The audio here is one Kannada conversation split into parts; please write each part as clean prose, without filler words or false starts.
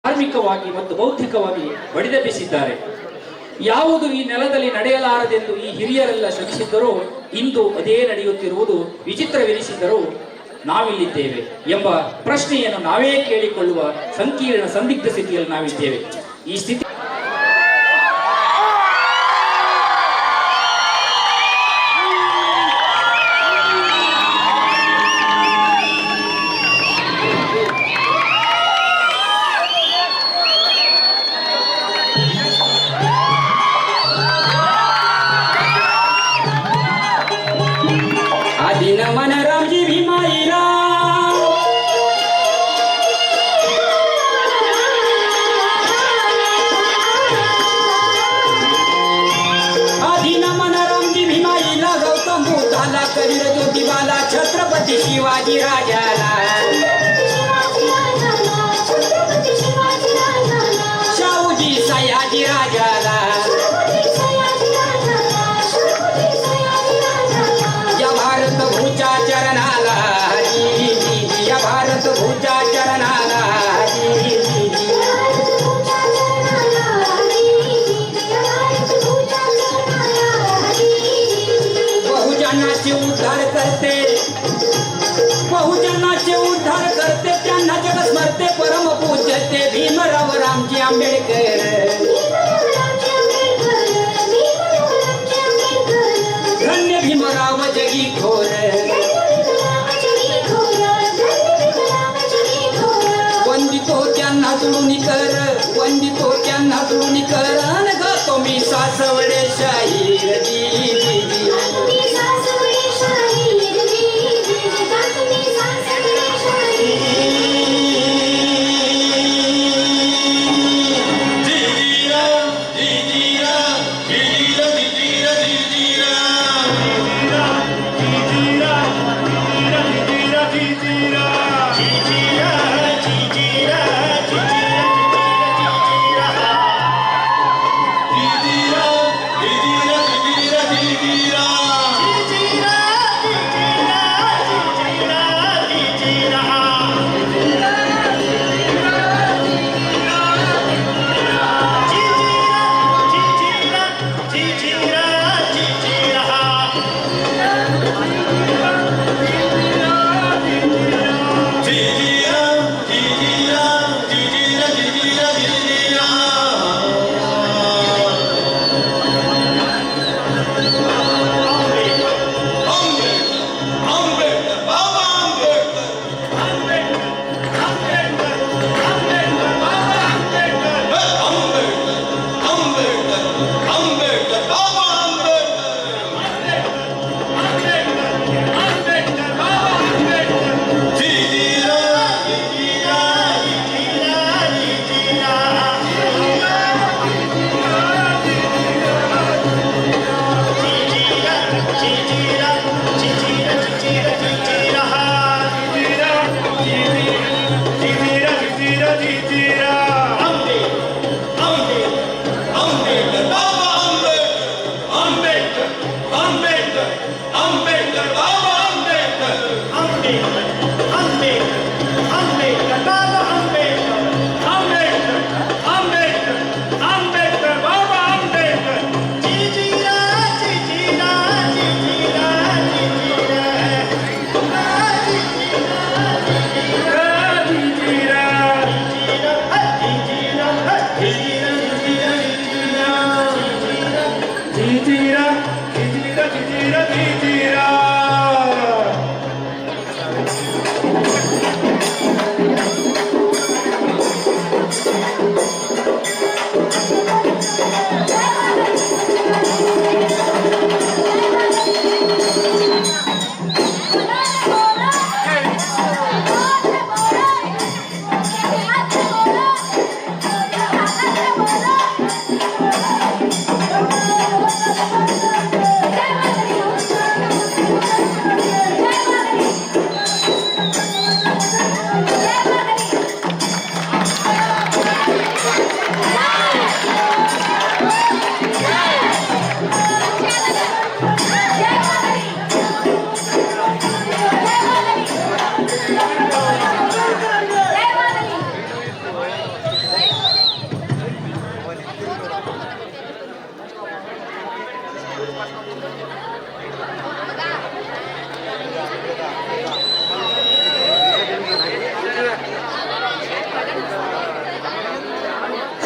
ಧಾರ್ಮಿಕವಾಗಿ ಮತ್ತು ಬೌದ್ಧಿಕವಾಗಿ ಬಡಿದೆಬ್ಬಿಸಿದ್ದಾರೆ. ಯಾವುದು ಈ ನೆಲದಲ್ಲಿ ನಡೆಯಲಾರದೆಂದು ಈ ಹಿರಿಯರೆಲ್ಲ ಶ್ರಮಿಸಿದ್ದರೂ ಇಂದು ಅದೇ ನಡೆಯುತ್ತಿರುವುದು ವಿಚಿತ್ರವೆನಿಸಿದ್ದರೂ ನಾವಿಲ್ಲಿದ್ದೇವೆ ಎಂಬ ಪ್ರಶ್ನೆಯನ್ನು ನಾವೇ ಕೇಳಿಕೊಳ್ಳುವ ಸಂಕೀರ್ಣ ಸಂದಿಗ್ಧ ಸ್ಥಿತಿಯಲ್ಲಿ ನಾವಿದ್ದೇವೆ. ಈ ಸ್ಥಿತಿ मन रामजी भीमाईला आदिन मन रामजी भीमाईला गौतम बुद्धाला कबीर ज्योतिबाला छत्रपती शिवाजी राजाला शाहूजी सयाजी राजाला भारत भूच्या चरणाला या भारत भूच्या चरणाला बहुजनाचे उद्धार करते बहुजनाचे उद्धार करते त्यांना जग स्मरते परम पूजते भीमराव रामजी आंबेडकर धन्य भीमराव जगी खोर वंदितो त्यांना जुळून कर वंदितो त्यांना जुळून कर अन गातो मी सासवडे शाहीर Didi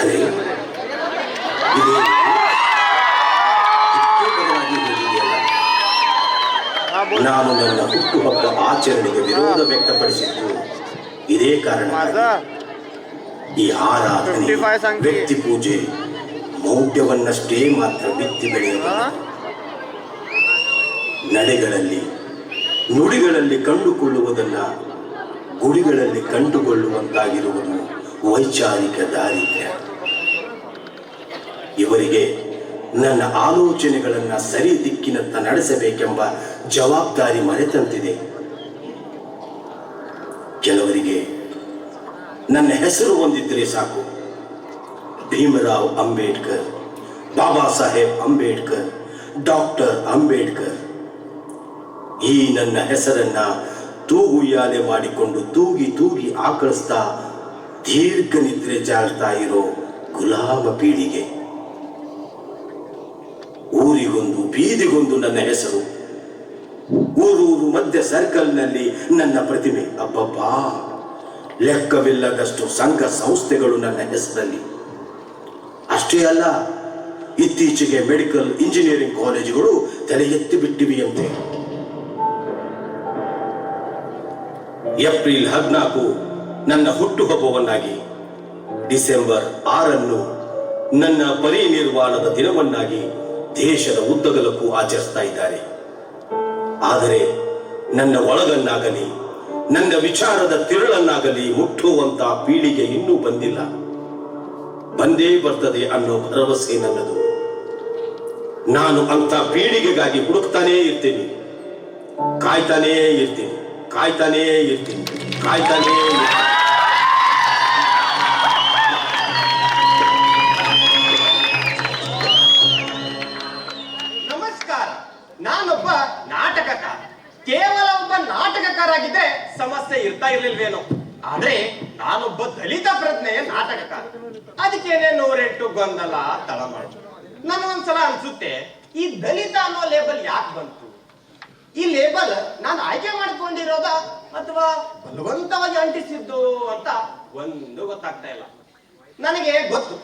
ಅರೆ, ಇದು ಬದಲಾಗಿ ಹೋಗಿದೆಯಲ್ಲ. ನಾನು ನನ್ನ ಹುಟ್ಟುಹಬ್ಬ ಆಚರಣೆಗೆ ವಿರೋಧ ವ್ಯಕ್ತಪಡಿಸಿದ್ದು ಇದೇ ಕಾರಣ. ಈ ಆರಾಧನೆ, ವ್ಯಕ್ತಿ ಪೂಜೆ ಮೌಢ್ಯವನ್ನಷ್ಟೇ ಮಾತ್ರ ಬಿತ್ತಿ ಬೆಳೆಯುವ ನಡೆಗಳಲ್ಲಿ, ನುಡಿಗಳಲ್ಲಿ ಕಂಡುಕೊಳ್ಳುವುದನ್ನ ಗುಡಿಗಳಲ್ಲಿ ಕಂಡುಕೊಳ್ಳುವಂತಾಗಿರುವುದು ವೈಚಾರಿಕ ದಾರಿದ್ರ್ಯ. ಇವರಿಗೆ ನನ್ನ ಆಲೋಚನೆಗಳನ್ನ ಸರಿ ದಿಕ್ಕಿನತ್ತ ನಡೆಸಬೇಕೆಂಬ ಜವಾಬ್ದಾರಿ ಮರೆತಂತಿದೆ. ಕೆಲವರಿಗೆ ನನ್ನ ಹೆಸರು ಹೊಂದಿದ್ರೆ ಸಾಕು, ಭೀಮರಾವ್ ಅಂಬೇಡ್ಕರ್, ಬಾಬಾ ಸಾಹೇಬ್ ಅಂಬೇಡ್ಕರ್, ಡಾಕ್ಟರ್ ಅಂಬೇಡ್ಕರ್. ಈ ನನ್ನ ಹೆಸರನ್ನ ತೂಗುಯ್ಯಾಲೆ ಮಾಡಿಕೊಂಡು ತೂಗಿ ತೂಗಿ ಆಕಳಿಸ್ತಾ ದೀರ್ಘ ನಿದ್ರೆ ಜಾಳ್ತಾ ಇರೋ ಗುಲಾಮ ಪೀಳಿಗೆ. ಊರಿಗೊಂದು ಬೀದಿಗೊಂದು ನನ್ನ ಹೆಸರು, ಊರೂರು ಮಧ್ಯ ಸರ್ಕಲ್ನಲ್ಲಿ ನನ್ನ ಪ್ರತಿಮೆ. ಅಬ್ಬಬ್ಬಾ, ಲೆಕ್ಕವಿಲ್ಲದಷ್ಟು ಸಂಘ ಸಂಸ್ಥೆಗಳು ನನ್ನ ಹೆಸರಲ್ಲಿ. ಅಷ್ಟೇ ಅಲ್ಲ, ಇತ್ತೀಚೆಗೆ ಮೆಡಿಕಲ್ ಇಂಜಿನಿಯರಿಂಗ್ ಕಾಲೇಜುಗಳು ತಲೆ ಎತ್ತಿ ಬಿಟ್ಟಿವೆಯಂತೆ. ಏಪ್ರಿಲ್ 14 ನನ್ನ ಹುಟ್ಟುಹಬ್ಬವನ್ನಾಗಿ, ಡಿಸೆಂಬರ್ 6 ನನ್ನ ಪರಿನಿರ್ವಾಣದ ದಿನವನ್ನಾಗಿ ದೇಶದ ಉದ್ದಗಲಕ್ಕೂ ಆಚರಿಸ್ತಾ ಇದ್ದಾರೆ. ಆದರೆ ನನ್ನ ಒಳಗನ್ನಾಗಲಿ ನನ್ನ ವಿಚಾರದ ತಿರುಳನ್ನಾಗಲಿ ಮುಟ್ಟುವಂತ ಪೀಳಿಗೆ ಇನ್ನೂ ಬಂದಿಲ್ಲ. ಬಂದೇ ಬರ್ತದೆ ಅನ್ನೋ ಭರವಸೆ ನನ್ನದು. ನಾನು ಅಂತ ಪೀಳಿಗೆಗಾಗಿ ಹುಡುಕ್ತಾನೇ ಇರ್ತೀನಿ, ಕಾಯ್ತಾನೇ ಇರ್ತೀನಿ, ಕಾಯ್ತಾನೇ ಇರ್ತೀನಿ, ಕಾಯ್ತಾನೇ ಇರ್ತೀನಿ. ನಮಸ್ಕಾರ. ನಾನೊಬ್ಬ ನಾಟಕಕಾರ. ಕೇವಲ ಒಬ್ಬ ನಾಟಕಕಾರ ಆಗಿದ್ರೆ ಸಮಸ್ಯೆ ಇರ್ತಾ ಇರ್ಲಿಲ್ವೇನೋ. ಆದ್ರೆ ನಾನೊಬ್ಬ ದಲಿತ ಪ್ರಜ್ಞೆಯ ನಾಟಕಕಾರ. ಅದಕ್ಕೇನೆ 108 ಗೊಂದಲ ತಳಮಳ. ನನಗೊಂದ್ಸಲ ಅನ್ಸುತ್ತೆ, ಈ ದಲಿತ ಅನ್ನೋ ಲೇಬಲ್ ಯಾಕೆ ಬಂತು? ಈ ಲೇಬಲ್ ನಾನು ಆಯ್ಕೆ ಮಾಡ್ಕೊಂಡಿರೋದ ಅಥವಾ ಬಲವಂತವಾಗಿ ಅಂಟಿಸಿದ್ದು ಅಂತ ಒಂದು ಗೊತ್ತಾಗ್ತಾ ಇಲ್ಲ. ನನಗೆ ಗೊತ್ತು,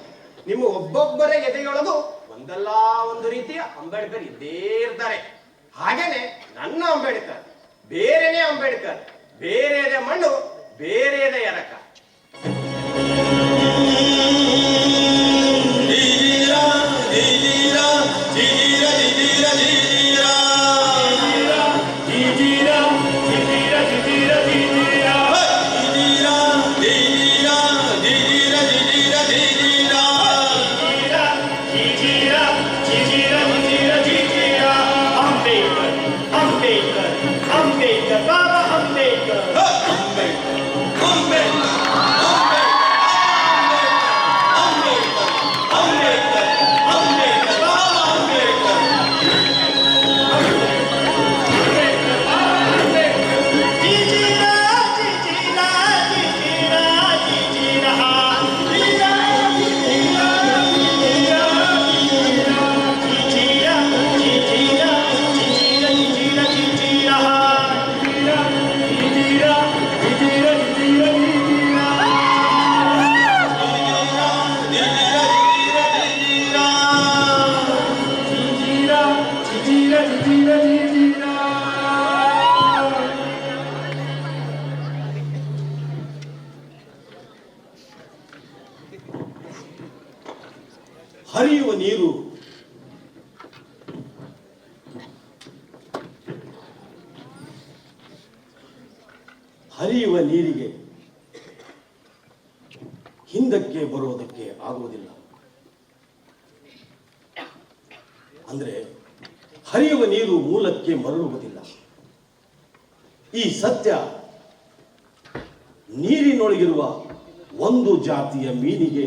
ನಿಮ್ಮ ಒಬ್ಬೊಬ್ಬರ ಎದೆಯೊಳಗೂ ಒಂದಲ್ಲ ಒಂದು ರೀತಿಯ ಅಂಬೇಡ್ಕರ್ ಇದ್ದೇ ಇರ್ತಾರೆ. ಹಾಗೇನೆ ನನ್ನ ಅಂಬೇಡ್ಕರ್ ಬೇರೆನೇ ಅಂಬೇಡ್ಕರ್. ಬೇರೆದೇ ಮಣ್ಣು, ಬೇರೆದೇ ಎರಕ. ಹರಿಯುವ ನೀರು ಹರಿಯುವ ನೀರಿಗೆ ಹಿಂದಕ್ಕೆ ಬರುವುದಕ್ಕೆ ಆಗುವುದಿಲ್ಲ. ಅಂದ್ರೆ ಹರಿಯುವ ನೀರು ಮೂಲಕ್ಕೆ ಮರಳುವುದಿಲ್ಲ. ಈ ಸತ್ಯ ನೀರಿನೊಳಗಿರುವ ಒಂದು ಜಾತಿಯ ಮೀನಿಗೆ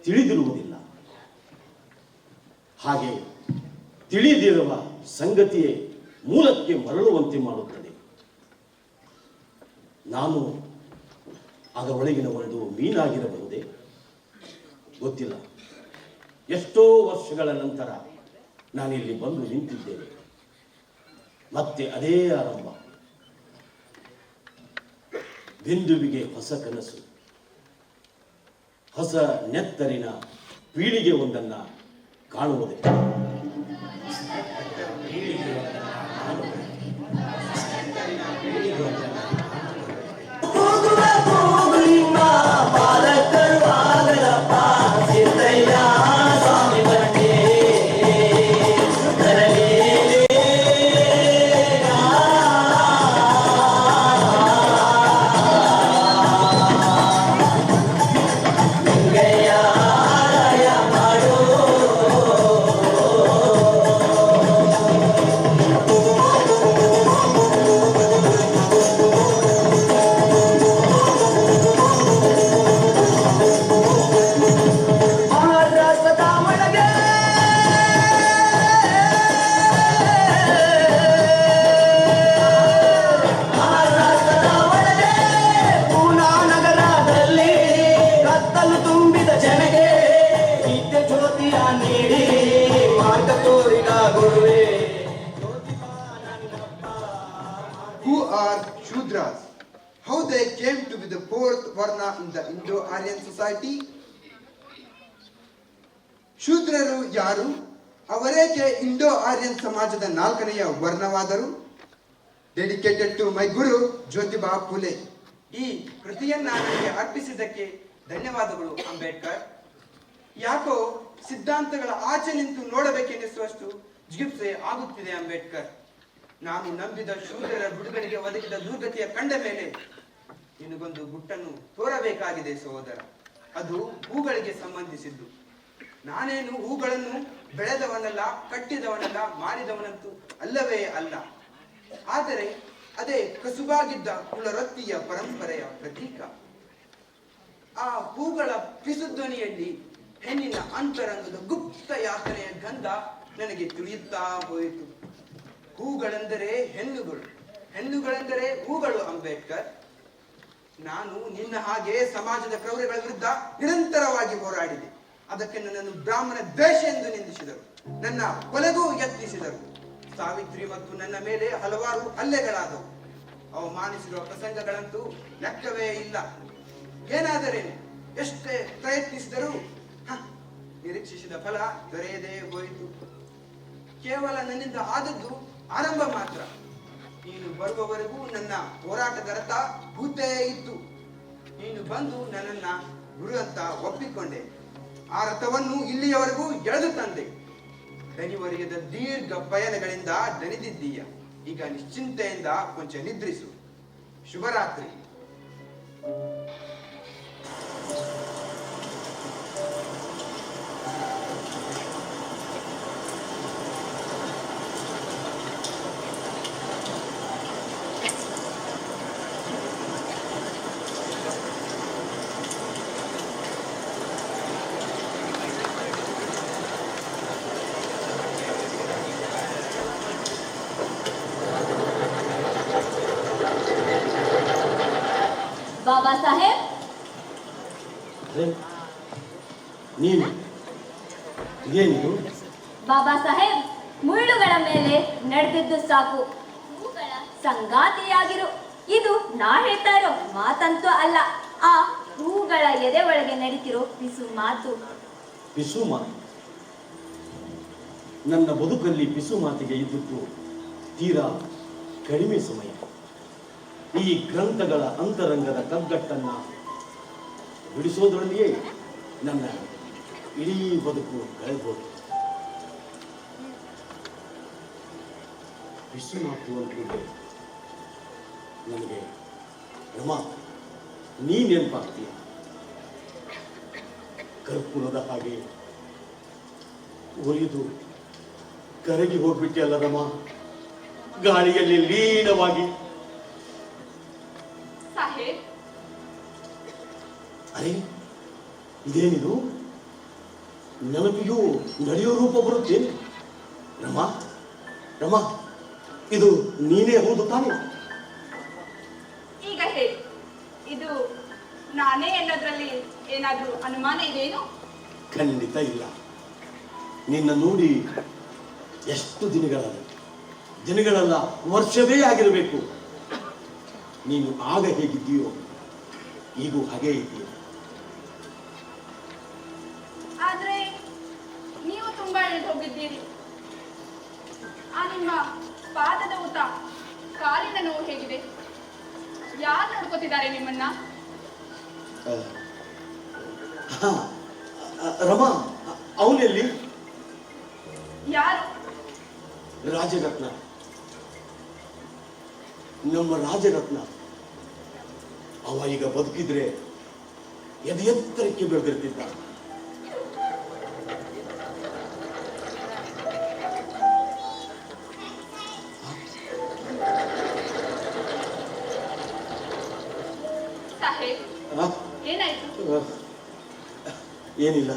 ತಿಳಿದಿರುವುದಿಲ್ಲ. ಹಾಗೆ ತಿಳಿದಿರುವ ಸಂಗತಿಯೇ ಮೂಲಕ್ಕೆ ಮರಳುವಂತೆ ಮಾಡುತ್ತದೆ. ನಾನು ಅದರೊಳಗಿನ ಒಂದು ಮೀನಾಗಿರಬಹುದೇ? ಗೊತ್ತಿಲ್ಲ. ಎಷ್ಟೋ ವರ್ಷಗಳ ನಂತರ ನಾನಿಲ್ಲಿ ಬಂದು ನಿಂತಿದ್ದೇನೆ. ಮತ್ತೆ ಅದೇ ಆರಂಭ. ಬಿಂದುವಿಗೆ ಹೊಸ ಕನಸು, ಹೊಸ ನೆತ್ತರಿನ ಪೀಳಿಗೆ ಒಂದನ್ನ ಕಾಣುವುದೇ. Who are Shudras? How they came to be the fourth Varna in the Indo-Aryan society? ಶೂದ್ರರು ಯಾರು? ಅವರೇಕೆ ಇಂಡೋ-ಆರ್ಯನ್ ಸಮಾಜದ ನಾಲ್ಕನೆಯ ವರ್ಣವಾದರು? ಡೆಡಿಕೇಟೆಡ್ ಟು ಮೈ ಗುರು ಜ್ಯೋತಿಬಾ ಫುಲೆ. ಈ ಕೃತಿಯನ್ನ ನನಗೆ ಅರ್ಪಿಸಿದ್ದಕ್ಕೆ ಧನ್ಯವಾದಗಳು ಅಂಬೇಡ್ಕರ್. ಯಾಕೋ ಸಿದ್ಧಾಂತಗಳ ಆಚೆ ನಿಂತು ನೋಡಬೇಕೆನ್ನಿಸುವಷ್ಟು ಜಿಗುಪ್ಸೆ ಆಗುತ್ತಿದೆ ಅಂಬೇಡ್ಕರ್. ನಾನು ನಂಬಿದ ಶೂದ್ರರ ಬಿಡುಗಡೆಗೆ ಒದಗಿದ ದುರ್ಗತಿಯ ಕಂಡ ಮೇಲೆ ನಿನಗೊಂದು ಗುಟ್ಟನ್ನು ತೋರಬೇಕಾಗಿದೆ ಸಹೋದರ. ಅದು ಹೂಗಳಿಗೆ ಸಂಬಂಧಿಸಿದ್ದು. ನಾನೇನು ಹೂಗಳನ್ನು ಬೆಳೆದವನಲ್ಲ, ಕಟ್ಟಿದವನಲ್ಲ, ಮಾರಿದವನಂತೂ ಅಲ್ಲವೇ ಅಲ್ಲ. ಆದರೆ ಅದೇ ಕಸುಬಾಗಿದ್ದ ಕುಲರೊತ್ತಿಯ ಪರಂಪರೆಯ ಪ್ರತೀಕ. ಆ ಹೂಗಳ ಪಿಸುಧ್ವನಿಯಲ್ಲಿ ಹೆಣ್ಣಿನ ಅಂತರಂಗದ ಗುಪ್ತ ಯಾತನೆಯ ಗಂಧ ನನಗೆ ತಿಳಿಯುತ್ತಾ ಹೋಯಿತು. ಹೂಗಳೆಂದರೆ ಹೆಣ್ಣುಗಳು, ಹೆಣ್ಣುಗಳೆಂದರೆ ಹೂಗಳು ಅಂಬೇಡ್ಕರ್. ನಾನು ನಿನ್ನ ಹಾಗೆ ಸಮಾಜದ ಕ್ರೌರ್ಯಗಳ ವಿರುದ್ಧ ನಿರಂತರವಾಗಿ ಹೋರಾಡಿದೆ. ಅದಕ್ಕೆ ನನ್ನನ್ನು ಬ್ರಾಹ್ಮಣ ದ್ವೇಷ ಎಂದು ನಿಂದಿಸಿದರು, ನನ್ನ ಕೊಲೆಗೂ ಯತ್ನಿಸಿದರು. ಸಾವಿತ್ರಿ ಮತ್ತು ನನ್ನ ಮೇಲೆ ಹಲವಾರು ಹಲ್ಲೆಗಳಾದವು. ಅವಮಾನಿಸಿರುವ ಪ್ರಸಂಗಗಳಂತೂ ಲೆಕ್ಕವೇ ಇಲ್ಲ. ಏನಾದರೇನು, ಎಷ್ಟೇ ಪ್ರಯತ್ನಿಸಿದರೂ ನಿರೀಕ್ಷಿಸಿದ ಫಲ ದೊರೆಯದೇ ಹೋಯಿತು. ಕೇವಲ ನನ್ನಿಂದ ಆದದ್ದು ಆರಂಭ ಮಾತ್ರ. ನೀನು ಬರುವವರೆಗೂ ನನ್ನ ಹೋರಾಟದ ರಥ ಭೂತೇ ಇತ್ತು. ನೀನು ಬಂದು ನನ್ನನ್ನ ಗುರು ಅಂತ ಒಪ್ಪಿಕೊಂಡೆ. ಆ ರಥವನ್ನು ಇಲ್ಲಿಯವರೆಗೂ ಎಳೆದು ತಂದೆ. ದಣಿವರಿಯದ ದೀರ್ಘ ಪಯಣಗಳಿಂದ ದಣಿದಿದ್ದೀಯ. ಈಗ ನಿಶ್ಚಿಂತೆಯಿಂದ ಕೊಂಚ ನಿದ್ರಿಸು. ಶುಭರಾತ್ರಿ. ಬಾಬಾ ಸಾಹೇಬ್, ನೀನು ಏನಿದು? ಬಾಬಾ ಸಾಹೇಬ್, ಮುಳ್ಳುಗಳ ಮೇಲೆ ನಡೆದಿದ್ದು ಸಾಕು, ಹೂಗಳ ಸಂಗಾತಿಯಾಗಿರು. ಇದು ನಾ ಹೇಳ್ತಾ ಇರೋ ಮಾತಂತೂ ಅಲ್ಲ, ಆ ಹೂಗಳ ಎದೆ ಒಳಗೆ ನಡೀತಿರೋ ಪಿಸು ಮಾತು. ಪಿಸು ಮಾತು? ನನ್ನ ಬದುಕಲ್ಲಿ ಪಿಸು ಮಾತಿಗೆ ಇದ್ದದ್ದು ತೀರಾ ಕಡಿಮೆ ಸಮಯ. ಈ ಗ್ರಂಥಗಳ ಅಂತರಂಗದ ಕಗ್ಗಟ್ಟನ್ನ ಬಿಡಿಸೋದ್ರಲ್ಲಿಯೇ ನನ್ನ ಇಡೀ ಬದುಕು ಕಳೆದೋದು. ಪಿಸು ಮಾತು ಅಂತಿದೆ ನನಗೆ ರಮಾ, ನೀ ನೆನಪಾಗ್ತೀಯ. ಕರ್ಪೂರದ ಹಾಗೆ ಒಲಿದು ಕರಗಿ ಹೋಗ್ಬಿಟ್ಟೆ ರಮಾ, ಗಾಳಿಯಲ್ಲಿ ಲೀನವಾಗಿ. ಅರೆ, ಇದೇನಿದು? ನೆನಪಿಗೂ ನಡೆಯೋ ರೂಪ ಬರುತ್ತೆ. ರಮಾ ರಮಾ, ಇದು ನೀನೇ ಹೌದು ತಾನೆ? ಈಗ ಹೇಳಿ, ಇದು ನಾನೇ ಅನ್ನೋದ್ರಲ್ಲಿ ಏನಾದ್ರೂ ಅನುಮಾನ ಇದೆಯೇನು? ಖಂಡಿತ ಇಲ್ಲ. ನಿನ್ನ ನೋಡಿ ಎಷ್ಟು ದಿನಗಳಲ್ಲ ವರ್ಷವೇ ಆಗಿರಬೇಕು. ನೀನು ಆಗ ಹೇಗಿದ್ದೀಯೋ ಈಗೂ ಹಾಗೇ ಇದೆಯೋ. ಆದ್ರೆ ನೀವು ತುಂಬಾ ಇಳಿದು ಹೋಗಿದ್ದೀರಿ. ಆ ನಿಮ್ಮ ಪಾದದ ಊತ, ಕಾಲಿನ ನೋವು ಹೇಗಿದೆ? ಯಾರು ನೋಡ್ಕೋತಿದ್ದಾರೆ ನಿಮ್ಮನ್ನ? ರಮಾ, ಅವನೆಲ್ಲಿ? ಯಾರು? ರಾಜರತ್ನ, ನಮ್ಮ ರಾಜರತ್ನ. ಅವ ಈಗ ಬದುಕಿದ್ರೆ ಎತ್ತರಕ್ಕೆ ಬೆಳೆದಿರ್ತಿದ್ದ. ಸಾಹೇಬ್, ಏನಾಯ್ತು? ಏನಿಲ್ಲ.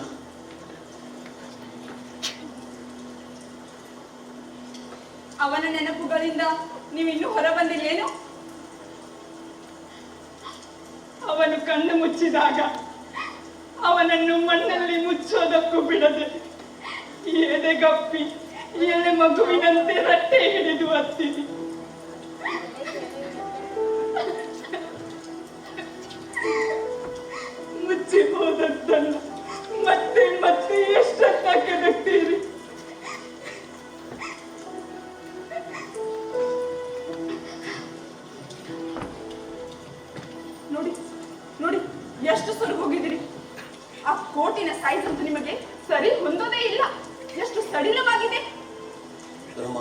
ಅವನ ನೆನಪುಗಳಿಂದ ನೀವಿನ್ನೂ ಹೊರ ಬಂದಿಲ್ಲೇನು? ಅವನು ಕಣ್ಣು ಮುಚ್ಚಿದಾಗ ಅವನನ್ನು ಮಣ್ಣಲ್ಲಿ ಮುಚ್ಚೋದಕ್ಕೂ ಬಿಡದೆ ಎದೆಗಪ್ಪಿ ಎಳೆ ಮಗುವಿನಂತೆ ರಟ್ಟೆ ಹಿಡಿದು ಹತ್ತಿದೆ. ಮುಚ್ಚಿ ಹೋದದ್ದನ್ನು ಮತ್ತೆ ಮತ್ತೆ ಎಷ್ಟನ್ನ ಕೆದಕ್ತೀರಿ? ನೋಡಿ ನೋಡಿ, ಎಷ್ಟು ಸೊರಗಿ ಹೋಗಿದ್ದೀರಿ. ಆ ಕೋಟಿನ ಸೈಜ್ ಅಂತೂ ನಿಮಗೆ ಸರಿ ಹೊಂದೋದೇ ಇಲ್ಲ. ಎಷ್ಟು ಸಡಿಲವಾಗಿದೆ. ರಮ,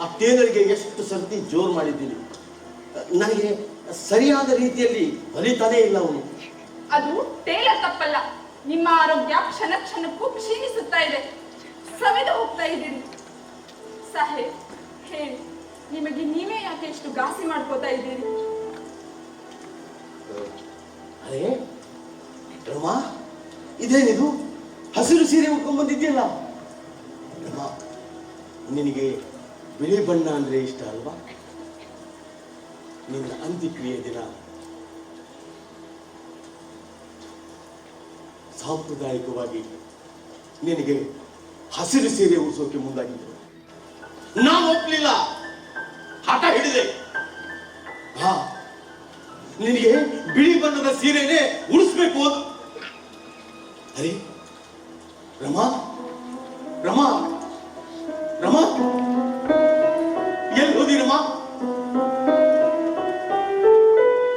ಆ ಟೇಲರ್ಗೆ ಎಷ್ಟು ಸರ್ತಿ ಜೋರು ಮಾಡಿದ್ದೀನಿ. ನನಗೆ ಸರಿಯಾದ ರೀತಿಯಲ್ಲಿ ಹೊಲಿತಾನೇ ಇಲ್ಲ ಅವನು. ಅದು ಟೇಲರ್ ತಪ್ಪಲ್ಲ. ನಿಮ್ಮ ಆರೋಗ್ಯ ಕ್ಷಣ ಕ್ಷಣಕ್ಕೂ ಕ್ಷೀಣಿಸುತ್ತಾ ಇದೆ. ಸವೆದು ಹೋಗ್ತಾ ಇದ್ದೀರಿ. ಸಾಹೇಬ್, ಹೇಳಿ, ನಿಮಗೆ ನೀವೇ ಯಾಕೆ ಇಷ್ಟು ಘಾಸಿ ಮಾಡ್ಕೋತಾ ಇದ್ದೀರಿ? ಅರೇ ರಮಾ, ಇದೇನಿದು? ಹಸಿರು ಸೀರೆ ಉಟ್ಕೊಂಡ್ ಬಂದಿದ್ಯಲ್ಲ. ರಮಾ, ನಿನಗೆ ಬಿಳಿ ಬಣ್ಣ ಅಂದ್ರೆ ಇಷ್ಟ ಅಲ್ವಾ? ನಿನ್ನ ಅಂತ್ಯಕ್ರಿಯೆ ದಿನ ಸಾಂಪ್ರದಾಯಿಕವಾಗಿ ನಿನಗೆ ಹಸಿರು ಸೀರೆ ಉಡಿಸೋಕೆ ಮುಂದಾಗಿದ್ದರು. ನಾನು ಒಪ್ಪಲಿಲ್ಲ, ಹಠ ಹಿಡಿದೆ. ನಿನಗೆ ಬಿಳಿ ಬಣ್ಣದ ಸೀರೆನೇ ಉಡಿಸ್ಬೇಕು ಅಂತ. ಅರೆ ರಮಾ, ರಮಾ, ರಮಾ, ಎಲ್ಲಿ ಹೋದಿ ರಮಾ?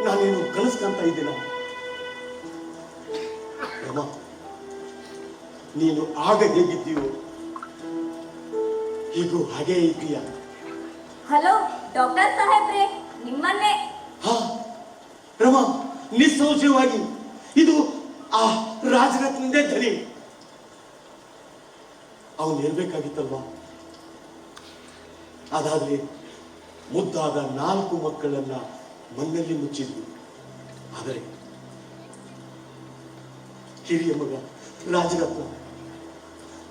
ನಾನೇನು ಕನಸು ಕಾಣ್ತಾ ಇದ್ದೀನ? ರಮಾ, ನೀನು ಆಗ ಹೇಗಿದ್ದೀಯೋ ಈಗೂ ಹಾಗೇ ಇದ್ದೀಯ. ಹಲೋ ಡಾಕ್ಟರ್ ಸಾಹೇಬ್ರೆ, ನಿಮ್ಮನ್ನೇ. ಹಾ ರಮಾ, ನಿಸ್ಸಂಶಯವಾಗಿ ಇದು ಆ ರಾಜರತ್ನದೇ ಧ್ವನಿ. ಅವನು ಇರ್ಬೇಕಾಗಿತ್ತಲ್ವಾ? ಅದಾದ್ರೆ ಮುದ್ದಾದ 4 ಮಕ್ಕಳನ್ನ ಮಣ್ಣಲ್ಲಿ ಮುಚ್ಚಿದ್ವಿ. ಆದರೆ ಹಿರಿಯ ಮಗ ರಾಜರತ್ನ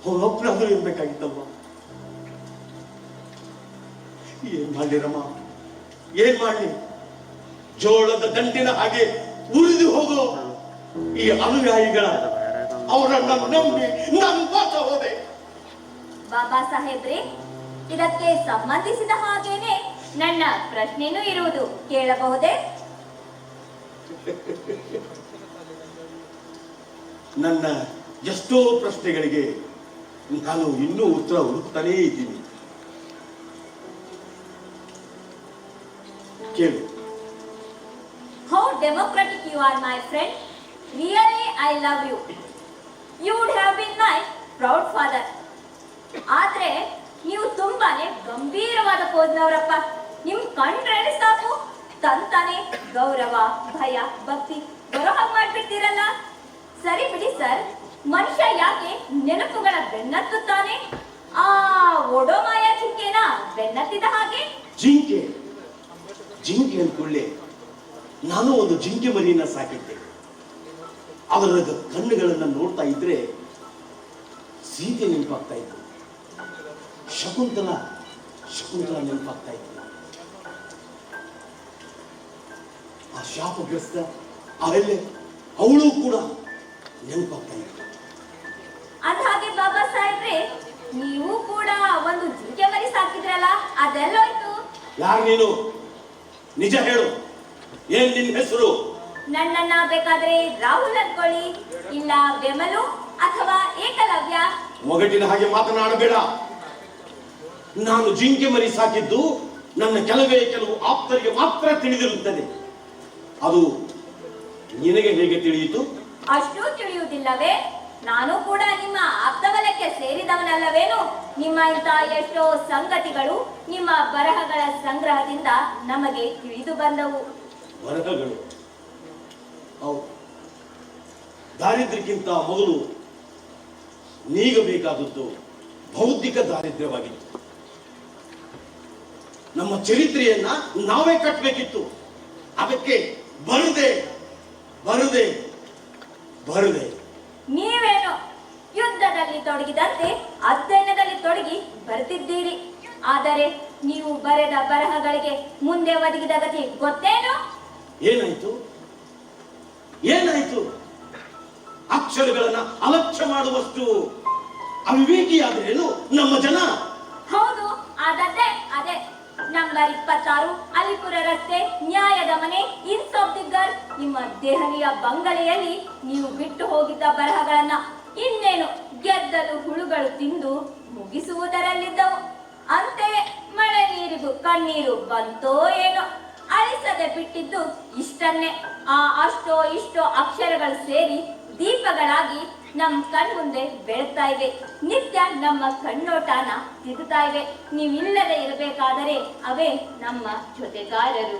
ಅವನೊಬ್ಬನಾದ್ರೂ ಇರ್ಬೇಕಾಗಿತ್ತಲ್ವಾ? ಏನ್ ಮಾಡ್ಲಿ ರಮ, ಏನ್ ಮಾಡ್ಲಿ? ಜೋಳದ ದಂಟಿನ ಹಾಗೆ ಉರಿದು ಹೋಗೋ ಈ ಅನುಯಾಯಿಗಳ ಅವರನ್ನ ನಂಬಿ ನನ್ನ ಪಾಠ ಹೋದೆ. ಬಾಬಾ ಸಾಹೇಬ್ರೆ, ಇದಕ್ಕೆ ಸಂಬಂಧಿಸಿದ ಹಾಗೇನೆ ನನ್ನ ಪ್ರಶ್ನೆನೂ ಇರುವುದು, ಕೇಳಬಹುದೇ? ನನ್ನ ಎಷ್ಟೋ ಪ್ರಶ್ನೆಗಳಿಗೆ ನಾನು ಇನ್ನೂ ಉತ್ತರ ಹುಡುಕ್ತಾನೇ ಇದ್ದೀನಿ. ಕೇಳು. How democratic you are, my friend. Really, I love you. You would have been my proud father. ಆದ್ರೆ ನೀವು ತುಂಬಾನೇ ಗಂಭೀರವಾದ ಪೋಜ್ನವರಪ್ಪ. ನಿಮ್ ಕಂಡ್ರೆ ಸಾಕು ತಂತಾನೆ ಗೌರವ, ಭಯ, ಭಕ್ತಿ ಬರೋ ಹಾಗೆ ಮಾಡ್ಬಿಡ್ತೀರಲ್ಲ. ಸರಿ ಬಿಡಿ ಸರ್, ಮನುಷ್ಯ ಯಾಕೆ ನೆನಪುಗಳ ಬೆನ್ನತ್ತುತ್ತಾನೆ? ಆ ಒಡೋಮಾಯ ಜಿಂಕೆನ ಬೆನ್ನತ್ತಿದ ಹಾಗೆ. ಜಿಂಕೆ ಜಿಂಕೆ ಅಂದ್ಕೊಳ್ಳೆ, ನಾನು ಒಂದು ಜಿಂಕೆ ಮರಿಯನ್ನ ಸಾಕಿದ್ದೆ. ಅವರ ಕಣ್ಣುಗಳನ್ನ ನೋಡ್ತಾ ಇದ್ರೆ ಸೀತೆ ನೆನಪಾಗ್ತಾ ಇತ್ತು, ಶಕುಂತಲ ನೆನಪಾಗ್ತಾ ಇತ್ತು. ಆ ಶಾಪಗ್ರಸ್ತ ಅಹಲ್ಯೆ ಅವಳು ಕೂಡ ನೆನಪಾಗ್ತಾ ಇತ್ತು. ಅದಾಗೆ ಬಾಬಾ ಸಾಹೇಬ್ರೆ, ನೀವು ಕೂಡ ಒಂದು ಜಿಂಕೆ ಮರಿ ಸಾಕಿದ್ರಲ್ಲ, ಅದೆಲ್ಲೋಯ್ತು? ಯಾರು ನೀನು? ನಿಜ ಹೇಳು, ಏನ್ ನಿನ್ ಹೆಸರು? ನನ್ನನ್ನ ಬೇಕಾದ್ರೆ ರಾಹುಲ್ ಅನ್ಕೊಳ್ಳಿ, ಇಲ್ಲ ಬೆಮಲು ಅಥವಾ ಏಕಲವ್ಯ. ಒಗಟಿನ ಹಾಗೆ ಮಾತನಾಡಬೇಡ. ನಾನು ಜಿಂಕೆ ಮರಿ ಸಾಕಿದ್ದು ನನ್ನ ಕೆಲವು ಆಪ್ತರಿಗೆ ಮಾತ್ರ ತಿಳಿದಿರುತ್ತದೆ. ಅದು ನಿನಗೆ ಹೇಗೆ ತಿಳಿಯಿತು? ಅಷ್ಟು ತಿಳಿಯುವುದಿಲ್ಲವೇ? ನಾನು ಕೂಡ ನಿಮ್ಮ ಆಪ್ತವಲಕ್ಕೆ ಸೇರಿದವನಲ್ಲವೇನು? ನಿಮ್ಮ ಇಂಥ ಎಷ್ಟೋ ಸಂಗತಿಗಳು ನಿಮ್ಮ ಬರಹಗಳ ಸಂಗ್ರಹದಿಂದ ನಮಗೆ ತಿಳಿದು ಬಂದವು. ಬರಹಗಳು? ಹೌದು. ದಾರಿದ್ರ್ಯಕ್ಕಿಂತ ಮೊದಲು ನೀಗಬೇಕಾದದ್ದು ಬೌದ್ಧಿಕ ದಾರಿದ್ರ್ಯವಾಗಿತ್ತು. ನಮ್ಮ ಚರಿತ್ರೆಯನ್ನ ನಾವೇ ಕಟ್ಟಬೇಕಿತ್ತು. ಅದಕ್ಕೆ ಬರುದೆ ಬರುದೆ ಬರುದೆ. ನೀವೇನು ಯುದ್ಧದಲ್ಲಿ ತೊಡಗಿದಂತೆ ಅಧ್ಯಯನದಲ್ಲಿ ತೊಡಗಿ ಬರ್ತಿದ್ದೀರಿ. ಆದರೆ ನೀವು ಬರೆದ ಬರಹಗಳಿಗೆ ಮುಂದೆ ಒದಗಿದ ಗತಿ ಗೊತ್ತೇನು? ಏನಾಯ್ತು? ಏನಾಯ್ತು? ಅಕ್ಷರಗಳನ್ನ ಅಲಕ್ಷ್ಯ ಮಾಡುವಷ್ಟು ಅವಿವೇಕಿಯಾದ್ರೇನು ನಮ್ಮ ಜನ? ಹೌದು, ಆದದ್ದೇ ಅದೇ. ನಂಬರ್ 26 ಅಲಿಪುರ ರಸ್ತೆ, ನ್ಯಾಯದ ಮನೆ, ಇನ್ಸಾಫ್ ದಿಗ್ಗರ್. ನಿಮ್ಮ ದೆಹಲಿಯ ಬಂಗಲೆಯಲ್ಲಿ ನೀವು ಬಿಟ್ಟು ಹೋಗಿದ್ದ ಬರಹಗಳನ್ನ ಇನ್ನೇನು ಗೆದ್ದಲು ಹುಳುಗಳು ತಿಂದು ಮುಗಿಸುವುದರಲ್ಲಿದ್ದವು. ಅಂತೆ ಮಳೆ ನೀರಿಗೂ ಕಣ್ಣೀರು ಬಂತೋ ಏನೋ, ಅಳಿಸದೆ ಬಿಟ್ಟಿದ್ದು ಇಷ್ಟನ್ನೇ. ಆ ಅಷ್ಟೋ ಇಷ್ಟೋ ಅಕ್ಷರಗಳು ಸೇರಿ ದೀಪಗಳಾಗಿ ನಮ್ಮ ಕಣ್ಮುಂದೆ ಬೆಳಗ್ತಾ ಇವೆ. ನಿತ್ಯ ನಮ್ಮ ಕಣ್ಣೋಟನ ತಿರುತ್ತಾ ಇವೆ. ನೀವಿಲ್ಲದೆ ಇರಬೇಕಾದರೆ ಅವೇ ನಮ್ಮ ಜೊತೆಗಾರರು.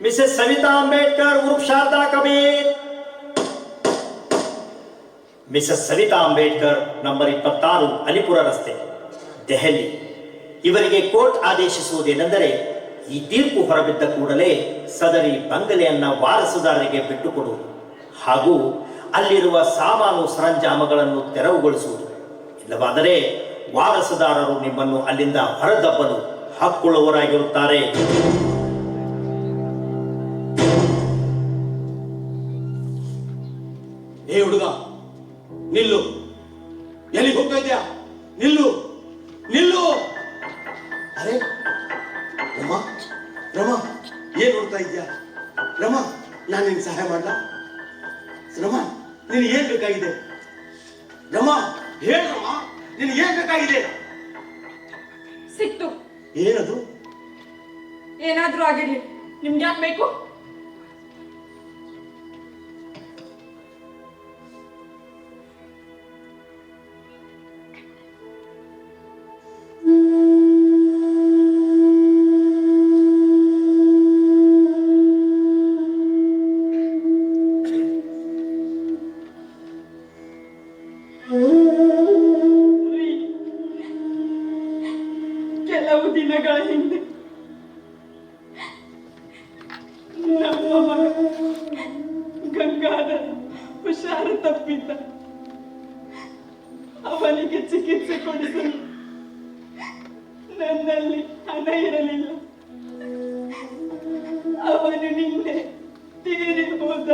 ಮಿಸೆಸ್ ಸವಿತಾ ಅಂಬೇಡ್ಕರ್ ಉರ್ಫ್ ಶಾರದಾ ಕಬೀರ್. ಮಿಸೆಸ್ ಸವಿತಾ ಅಂಬೇಡ್ಕರ್, ನಂಬರ್ 26 ಅಲಿಪುರ ರಸ್ತೆ, ದೆಹಲಿ. ಇವರಿಗೆ ಕೋರ್ಟ್ ಆದೇಶಿಸುವುದೇನೆಂದರೆ, ಈ ತೀರ್ಪು ಹೊರಬಿದ್ದ ಕೂಡಲೇ ಸದರಿ ಬಂಗಲೆಯನ್ನ ವಾರಸುದಾರರಿಗೆ ಬಿಟ್ಟುಕೊಡುವುದು ಹಾಗೂ ಅಲ್ಲಿರುವ ಸಾಮಾನು ಸರಂಜಾಮಗಳನ್ನು ತೆರವುಗೊಳಿಸುವುದು. ಇಲ್ಲವಾದರೆ ವಾರಸುದಾರರು ನಿಮ್ಮನ್ನು ಅಲ್ಲಿಂದ ಹೊರದಬ್ಬಲು ಹಕ್ಕುಳ್ಳವರಾಗಿರುತ್ತಾರೆ. ಏ ಹುಡುಗ, ನಿಲ್ಲು. ಎಲ್ಲಿಗೆ ಹೋಗ್ತಾ ಇದ್ಯಾ? ನಿಲ್ಲು, ನಿಲ್ಲು. ಅರೆ ರಮಾ, ರಮಾ, ಏನ್ ನೋಡ್ತಾ ಇದ್ಯಾ? ರಮಾ, ನಾನು ನಿನ್ಗೆ ಸಹಾಯ ಮಾಡ್ಲಾ? ರಮಾ, ನಿನಗೆ ಏನ್ ಬೇಕಾಗಿದೆ? ರಮಾ, ಹೇಳು ರಮಾ, ನಿನಗೆ ಏನ್ ಬೇಕಾಗಿದೆ? ಸಿಕ್ತು. ಏನದು? ಏನಾದ್ರೂ ಆಗಿರ್ಲಿ, ನಿಮ್ಗೆ ಯಾಕೆ ಬೇಕು? ಕೆಲವು ದಿನಗಳ ಹಿಂದೆ ನಮ್ಮ ಮಗ ಗಂಗಾಧರ ಹುಷಾರು ತಪ್ಪಿದ್ದ. ಅವನಿಗೆ ಚಿಕಿತ್ಸೆ ಕೊಡಿಸಲು ನನ್ನಲ್ಲಿ ಹಣ ಇರಲಿಲ್ಲ. ಅವನು ನಿನ್ನೆ ತೀರಿ ಹೋದ.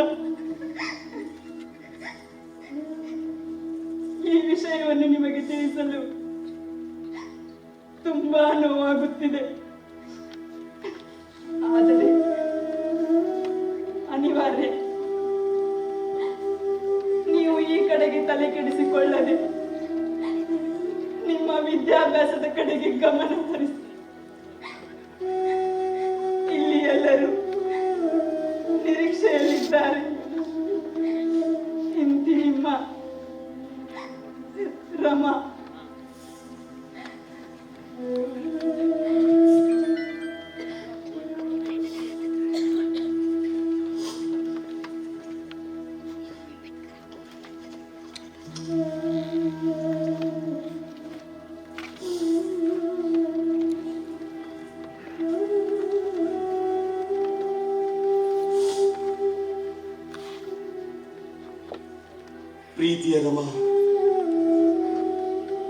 ಈ ವಿಷಯವನ್ನು ನಿಮಗೆ ತಿಳಿಸಲು ತುಂಬಾ ನೋವಾಗುತ್ತಿದೆ. ಆದರೆ ಅನಿವಾರ್ಯ. ನೀವು ಈ ಕಡೆಗೆ ತಲೆ ಕೆಡಿಸಿಕೊಳ್ಳದೆ ನಿಮ್ಮ ವಿದ್ಯಾಭ್ಯಾಸದ ಕಡೆಗೆ ಗಮನ ಹರಿಸಿ. ಇಲ್ಲಿ ಎಲ್ಲರೂ ನಿರೀಕ್ಷೆಯಲ್ಲಿದ್ದಾರೆ. ಇಂತಿ ನಿಮ್ಮ ರಮಾ. ಪ್ರೀತಿಯ ರಮಾ,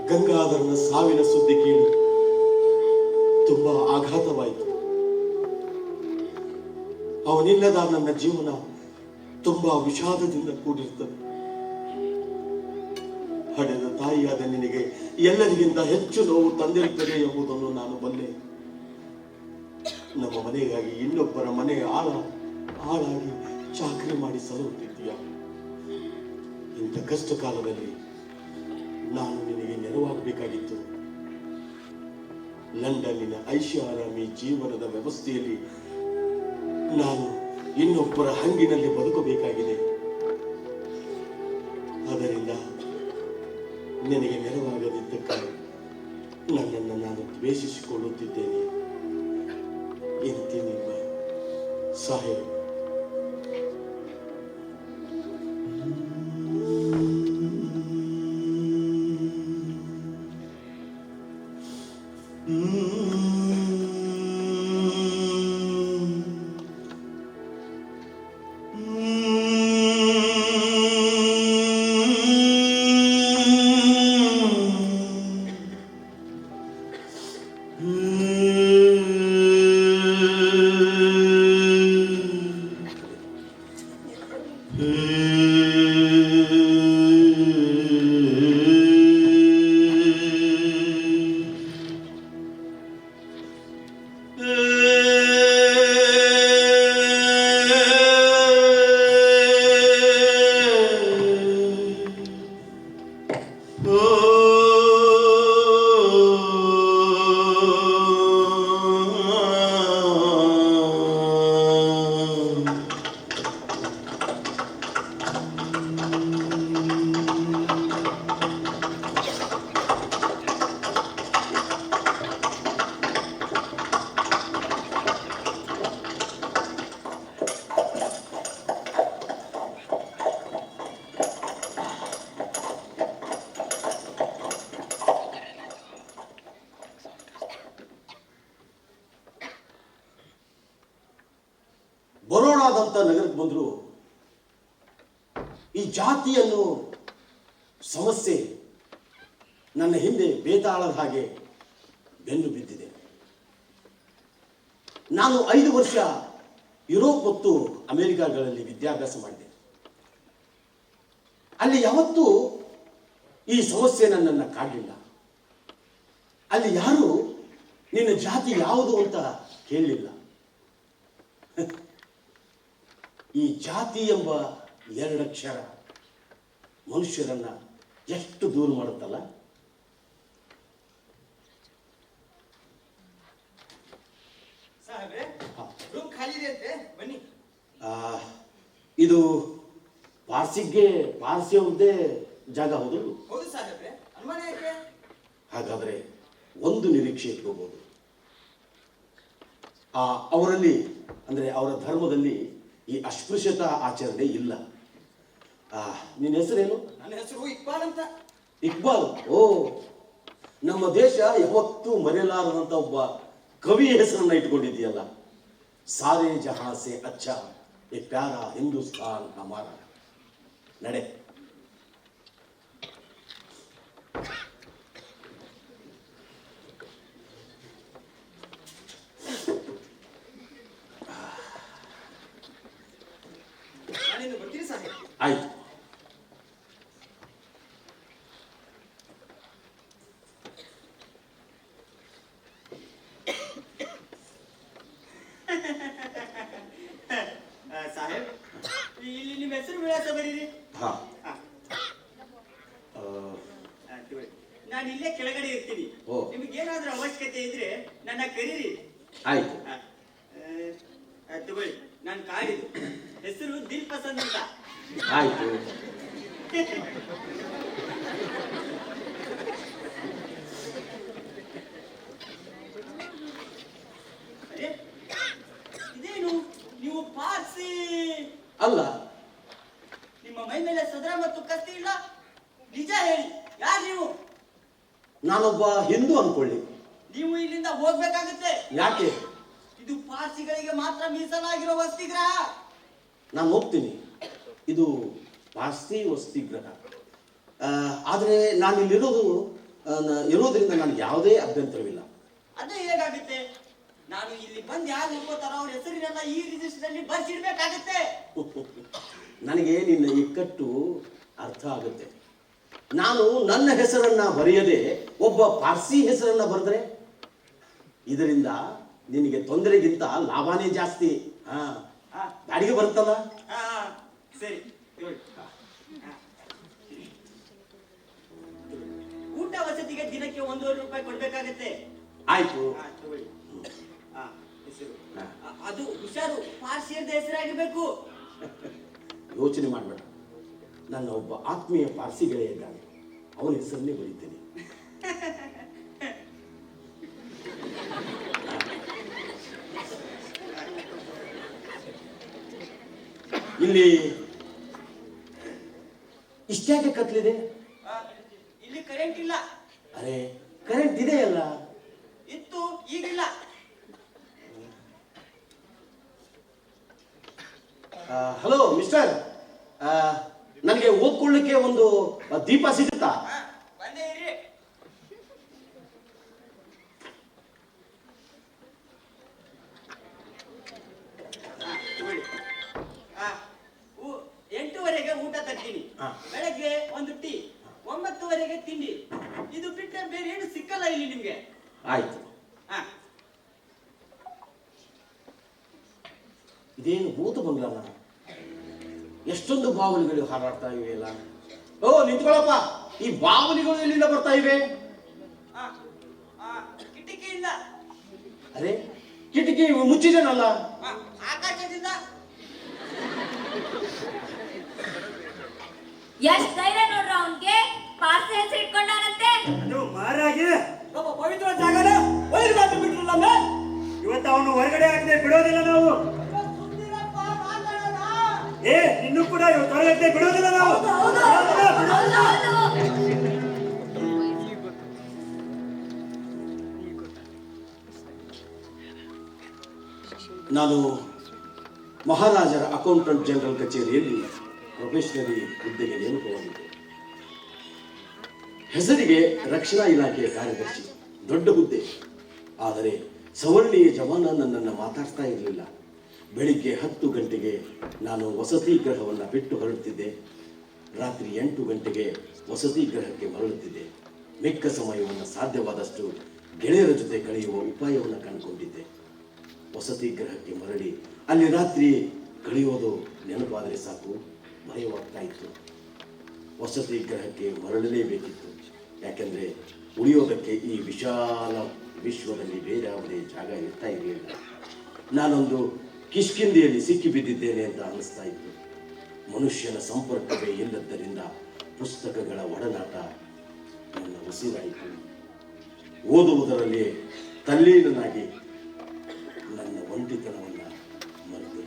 ಗಂಗಾಧರನ ಸಾವಿನ ಸುದ್ದಿ ಕೇಳಿ ತುಂಬಾ ಆಘಾತವಾಯಿತು. ಅವನಿಲ್ಲದ ನನ್ನ ಜೀವನ ತುಂಬಾ ವಿಷಾದದಿಂದ ಕೂಡಿರುತ್ತದೆ. ಹಡೆದ ತಾಯಿಯಾದ ನಿನಗೆ ಎಲ್ಲರಿಗಿಂತ ಹೆಚ್ಚು ನೋವು ತಂದಿರುತ್ತದೆ ಎಂಬುದನ್ನು ನಾನು ಬಲ್ಲೆ. ನಮ್ಮ ಮನೆಗಾಗಿ ಇನ್ನೊಬ್ಬರ ಮನೆ ಹಾಳಾಗಿ ಚಾಕರಿ ಮಾಡಿ ಸಲಹುತ್ತಿದ್ದೀಯ. ಇಂಥ ಕಷ್ಟ ಕಾಲದಲ್ಲಿ ನಾನು ನಿನಗೆ ನೆರವಾಗಬೇಕಾಗಿತ್ತು. ಲಂಡನ್ನಿನ ಐಷಾರಾಮಿ ಜೀವನದ ವ್ಯವಸ್ಥೆಯಲ್ಲಿ ನಾನು ಇನ್ನೊಬ್ಬರ ಹಂಗಿನಲ್ಲಿ ಬದುಕಬೇಕಾಗಿದೆ. ಆದ್ದರಿಂದ ನಿನಗೆ ನೆರವಾಗದಿದ್ದಕ್ಕಾಗಿ ನನ್ನನ್ನು ನಾನು ದ್ವೇಷಿಸಿಕೊಳ್ಳುತ್ತಿದ್ದೇನೆ. ಇಂತಿ ನಿಮ್ಮ ಸಾಹೇಬ್. ಬರೋಣಾದಂಥ ನಗರಕ್ಕೆ ಬಂದರು ಈ ಜಾತಿಯನ್ನು ಸಮಸ್ಯೆ ನನ್ನ ಹಿಂದೆ ಬೇತಾಳದ ಹಾಗೆ ಬೆನ್ನು ಬಿದ್ದಿದೆ. ನಾನು 5 ವರ್ಷ ಯುರೋಪ್ ಮತ್ತು ಅಮೆರಿಕಾಗಳಲ್ಲಿ ವಿದ್ಯಾಭ್ಯಾಸ ಮಾಡಿದೆ. ಅಲ್ಲಿ ಯಾವತ್ತೂ ಈ ಸಮಸ್ಯೆ ನನ್ನನ್ನು ಕಾಡಲಿಲ್ಲ. ಅಲ್ಲಿ ಯಾರು ನಿನ್ನ ಜಾತಿ ಯಾವುದು ಅಂತ ಕೇಳಲಿಲ್ಲ. ಈ ಜಾತಿ ಎಂಬ 2 ಅಕ್ಷರ ಮನುಷ್ಯರನ್ನ ಎಷ್ಟು ದೂರ ಮಾಡುತ್ತಲ್ಲ. ಇದು ಪಾರ್ಸಿಯವ್ರದ್ದೇ ಜಾಗ ಹೌದು? ಹಾಗಾದ್ರೆ ಒಂದು ನಿರೀಕ್ಷೆ ಇಟ್ಕೋಬಹುದು. ಅವರಲ್ಲಿ ಅಂದ್ರೆ ಅವರ ಧರ್ಮದಲ್ಲಿ ಈ ಅಸ್ಪೃಶ್ಯತಾ ಆಚರಣೆ ಇಲ್ಲ. ನಿನ್ನ ಹೆಸರೇನು? ನನ್ನ ಹೆಸರು ಇಕ್ಬಾಲ್ ಅಂತ. ಇಕ್ಬಾಲ್? ಓ, ನಮ್ಮ ದೇಶ ಯಾವತ್ತೂ ಮರೆಯಲಾರದಂತ ಒಬ್ಬ ಕವಿಯ ಹೆಸರನ್ನ ಇಟ್ಕೊಂಡಿದೆಯಲ್ಲ. ಸಾರೇ ಜಹಾಂ ಸೆ ಅಚ್ಚಾ ಎ ಪ್ಯಾರಾ ಹಿಂದೂಸ್ತಾನ್ ಹಮಾರ. ನಡೆ. ಆಯ್ತು. ಸಾಹೇಬ್, ಇಲ್ಲಿ ನಿಮ್ಮ ಹೆಸರು ವಿಳಾಸ ಬರೀರಿ. ನಾನು ಇಲ್ಲೇ ಕೆಳಗಡೆ ಇರ್ತೀನಿ. ನಿಮ್ಗೆ ಏನಾದ್ರೂ ಅವಶ್ಯಕತೆ ಇದ್ರೆ ನನ್ನ ಕರೀರಿ. ಆಯ್ತು. ತಗೊಳ್ಳಿ, ನಾನು ಕಾಡಿದ್ದು ಹೆಸರು ದಿಲ್ ಪಸಂದ್ ಅಂತ. ಆಯ್ತು. ಇದೇನು ನೀವು ಪಾರ್ಸಿ ಅಲ್ಲ? ನಿಮ್ಮ ಮೈ ಮೇಲೆ ಸದರ ಮತ್ತು ಕತ್ತಿ ಇಲ್ಲ. ನಿಜ ಹೇಳಿ, ಯಾರು ನೀವು? ನಾನೊಬ್ಬ ಹಿಂದೂ ಅನ್ಕೊಳ್ಳಿ. ನೀವು ಇಲ್ಲಿಂದ ಹೋಗ್ಬೇಕಾಗುತ್ತೆ. ಯಾಕೆ? ಇದು ಪಾರ್ಸಿಗಳಿಗೆ ಮಾತ್ರ ಮೀಸಲಾಗಿರೋ ವಸತಿಗೃಹ. ನಾನು ಹೋಗ್ತೀನಿ. ಇದು ಪಾರ್ಸಿ ವಸತಿಗೃಹ. ಆದರೆ ನಾನು ಇರೋದ್ರಿಂದ ನನಗೆ ಯಾವುದೇ ಅಭ್ಯಂತರವಿಲ್ಲ. ಅದೇ ಹೇಗಾಗುತ್ತೆ? ನಾನು ಇಲ್ಲಿ ಬಂದು ಯಾರು ನೋಡ್ಕೋತಾರೋ ಅವ್ರ ಹೆಸರಿನೆಲ್ಲ ಈ ರಿಜಿಸ್ಟರ್ನಲ್ಲಿ ಬರ್ಸಿಡ್ಬೇಕಾಗತ್ತೆ. ನನಗೆ ನಿನ್ನ ಇಕ್ಕಟ್ಟು ಅರ್ಥ ಆಗುತ್ತೆ. ನಾನು ನನ್ನ ಹೆಸರನ್ನ ಬರೆಯದೆ ಒಬ್ಬ ಪಾರ್ಸಿ ಹೆಸರನ್ನ ಬರೆದ್ರೆ ಇದರಿಂದ ನಿನಗೆ ತೊಂದರೆಗಿಂತ ಲಾಭನೇ ಜಾಸ್ತಿ. ಗಾಡಿಗೆ ಬರುತ್ತಲ್ಲ. ಸರಿ ಊಟ ವಸತಿಗೆ ದಿನಕ್ಕೆ 1,500 ರೂಪಾಯಿ ಕೊಡ್ಬೇಕಾಗತ್ತೆ. ಆಯ್ತು. ಹೆಸರು ಅದು ಹುಷಾರು, ಪಾರ್ಸಿಯದ ಹೆಸರಾಗಿರ್ಬೇಕು. ಯೋಚನೆ ಮಾಡಬೇಡ, ನನ್ನ ಒಬ್ಬ ಆತ್ಮೀಯ ಪಾರ್ಸಿ ಗೆಳೆಯ ಇದ್ದಾನೆ, ಅವನ ಹೆಸರನ್ನೇ ಬರೀತೇನೆ. ಇಲ್ಲಿ ಇಷ್ಟ್ಯಾಕೆ ಕತ್ಲಿದೆ? ಇಲ್ಲಿ ಕರೆಂಟ್ ಇಲ್ಲ. ಅರೆ ಕರೆಂಟ್ ಇದೆಯಲ್ಲ. ಇತ್ತು, ಈಗಿಲ್ಲ. ಹಲೋ ಮಿಸ್ಟರ್, ನನಗೆ ಓದ್ಕೊಳ್ಳಿಕ್ಕೆ ಒಂದು ದೀಪ ಸಿಗುತ್ತಾ? ಬಂದೇ ಇರಿ. ತಗೊಳ್ಳಿ. 8:00ವರೆಗೆ ಊಟ ತರ್ತೀನಿ. ಬೆಳಗ್ಗೆ ಒಂದು ಟೀ, 9:00ವರೆಗೆ ತಿಂಡಿ. ಇದು ಬಿಟ್ಟರೆ ಬೇರೆ ಏನು ಸಿಕ್ಕಲ್ಲ ಇಲ್ಲಿ ನಿಮ್ಗೆ. ಆಯ್ತು. ಇದೇನು ಭೂತ ಬಂಗ್ಲಾನ? ಎಷ್ಟೊಂದು ಬಾವಲಿಗಳು ಹಾರಾಡ್ತಾ ಇವೆ ಅಲ್ಲ. ಓ ನಿಂತ್ಕೊಳ್ಳಪ್ಪ, ಈ ಬಾವಲಿಗಳು ಎಲ್ಲಿಂದ ಬರ್ತಾ ಇವೆ? ಕಿಟಕಿಯಿಂದ. ಅರೆ ಕಿಟಕಿ ಮುಚ್ಚಿದೇನಲ್ಲ? ಆಕಾಶದಿಂದ. ಎಷ್ಟ್ ಧೈರ್ಯ ನೋಡ್ರ ಅವನ್ಗೆ, ಪಾರ್ಸಿ ಹೆಸರು ಇಟ್ಕೊಂಡಾನಂತೆ. ಅದು ಮಾರಾಗಿ ಒಬ್ಬ ಪವಿತ್ರ ಜಾಗನ ಒಯ್ದು ಮಾತು ಬಿಟ್ರಲ್ಲ. ಇವತ್ತು ಅವನು ಹೊರಗಡೆ ಹಾಕದೆ ಬಿಡೋದಿಲ್ಲ ನಾವು. ಏ ಇನ್ನು ಕೂಡ ಇವತ್ತು ಹೊರಗಡೆ ಬಿಡೋದಿಲ್ಲ ನಾವು. ನಾನು ಮಹಾರಾಜರ ಅಕೌಂಟೆಂಟ್ ಜನರಲ್ ಕಚೇರಿಯಲ್ಲಿ ಪ್ರೊಫೆಷನರಿ ಹುದ್ದೆಗೆ ನೇಮಕವಾಗಿದ್ದೆ. ಹೆಸರಿಗೆ ರಕ್ಷಣಾ ಇಲಾಖೆಯ ಕಾರ್ಯದರ್ಶಿ, ದೊಡ್ಡ ಹುದ್ದೆ. ಆದರೆ ಸವರ್ಣೀಯ ಜಮಾನ ನನ್ನನ್ನು ಮಾತಾಡ್ತಾ ಇರಲಿಲ್ಲ. ಬೆಳಿಗ್ಗೆ 10 ಗಂಟೆಗೆ ನಾನು ವಸತಿ ಗೃಹವನ್ನು ಬಿಟ್ಟು ಹೊರಡುತ್ತಿದ್ದೆ. ರಾತ್ರಿ 8 ಗಂಟೆಗೆ ವಸತಿ ಗೃಹಕ್ಕೆ ಮರಳುತ್ತಿದ್ದೆ. ಮಿಕ್ಕ ಸಮಯವನ್ನು ಸಾಧ್ಯವಾದಷ್ಟು ಗೆಳೆಯರ ಜೊತೆ ಕಳೆಯುವ ಉಪಾಯವನ್ನು ಕಂಡುಕೊಂಡಿದ್ದೆ. ವಸತಿ ಗೃಹಕ್ಕೆ ಮರಳಿ ಅಲ್ಲಿ ರಾತ್ರಿ ಕಳೆಯೋದು ನೆನಪಾದರೆ ಸಾಕು, ಭಯವಾಗ್ತಾ ಇತ್ತು. ವಸತಿ ಗೃಹಕ್ಕೆ ಮರಳಲೇಬೇಕಿತ್ತು. ಯಾಕೆಂದರೆ ಉಳಿಯೋದಕ್ಕೆ ಈ ವಿಶಾಲ ವಿಶ್ವದಲ್ಲಿ ಬೇರೆ ಯಾವುದೇ ಜಾಗ ಇರ್ತಾ ಇರಲಿಲ್ಲ. ನಾನೊಂದು ಕಿಷ್ಕಿಂದೆಯಲ್ಲಿ ಸಿಕ್ಕಿಬಿದ್ದಿದ್ದೇನೆ ಅಂತ ಅನ್ನಿಸ್ತಾ ಇತ್ತು. ಮನುಷ್ಯನ ಸಂಪರ್ಕವೇ ಇಲ್ಲದ್ದರಿಂದ ಪುಸ್ತಕಗಳ ಒಡನಾಟ ನನ್ನ ಉಸಿರಾಯಿತು. ಓದುವುದರಲ್ಲಿ ತಲ್ಲೀನನಾಗಿ ನನ್ನ ಒಂಟಿತನವನ್ನು ಮರೆತೆ.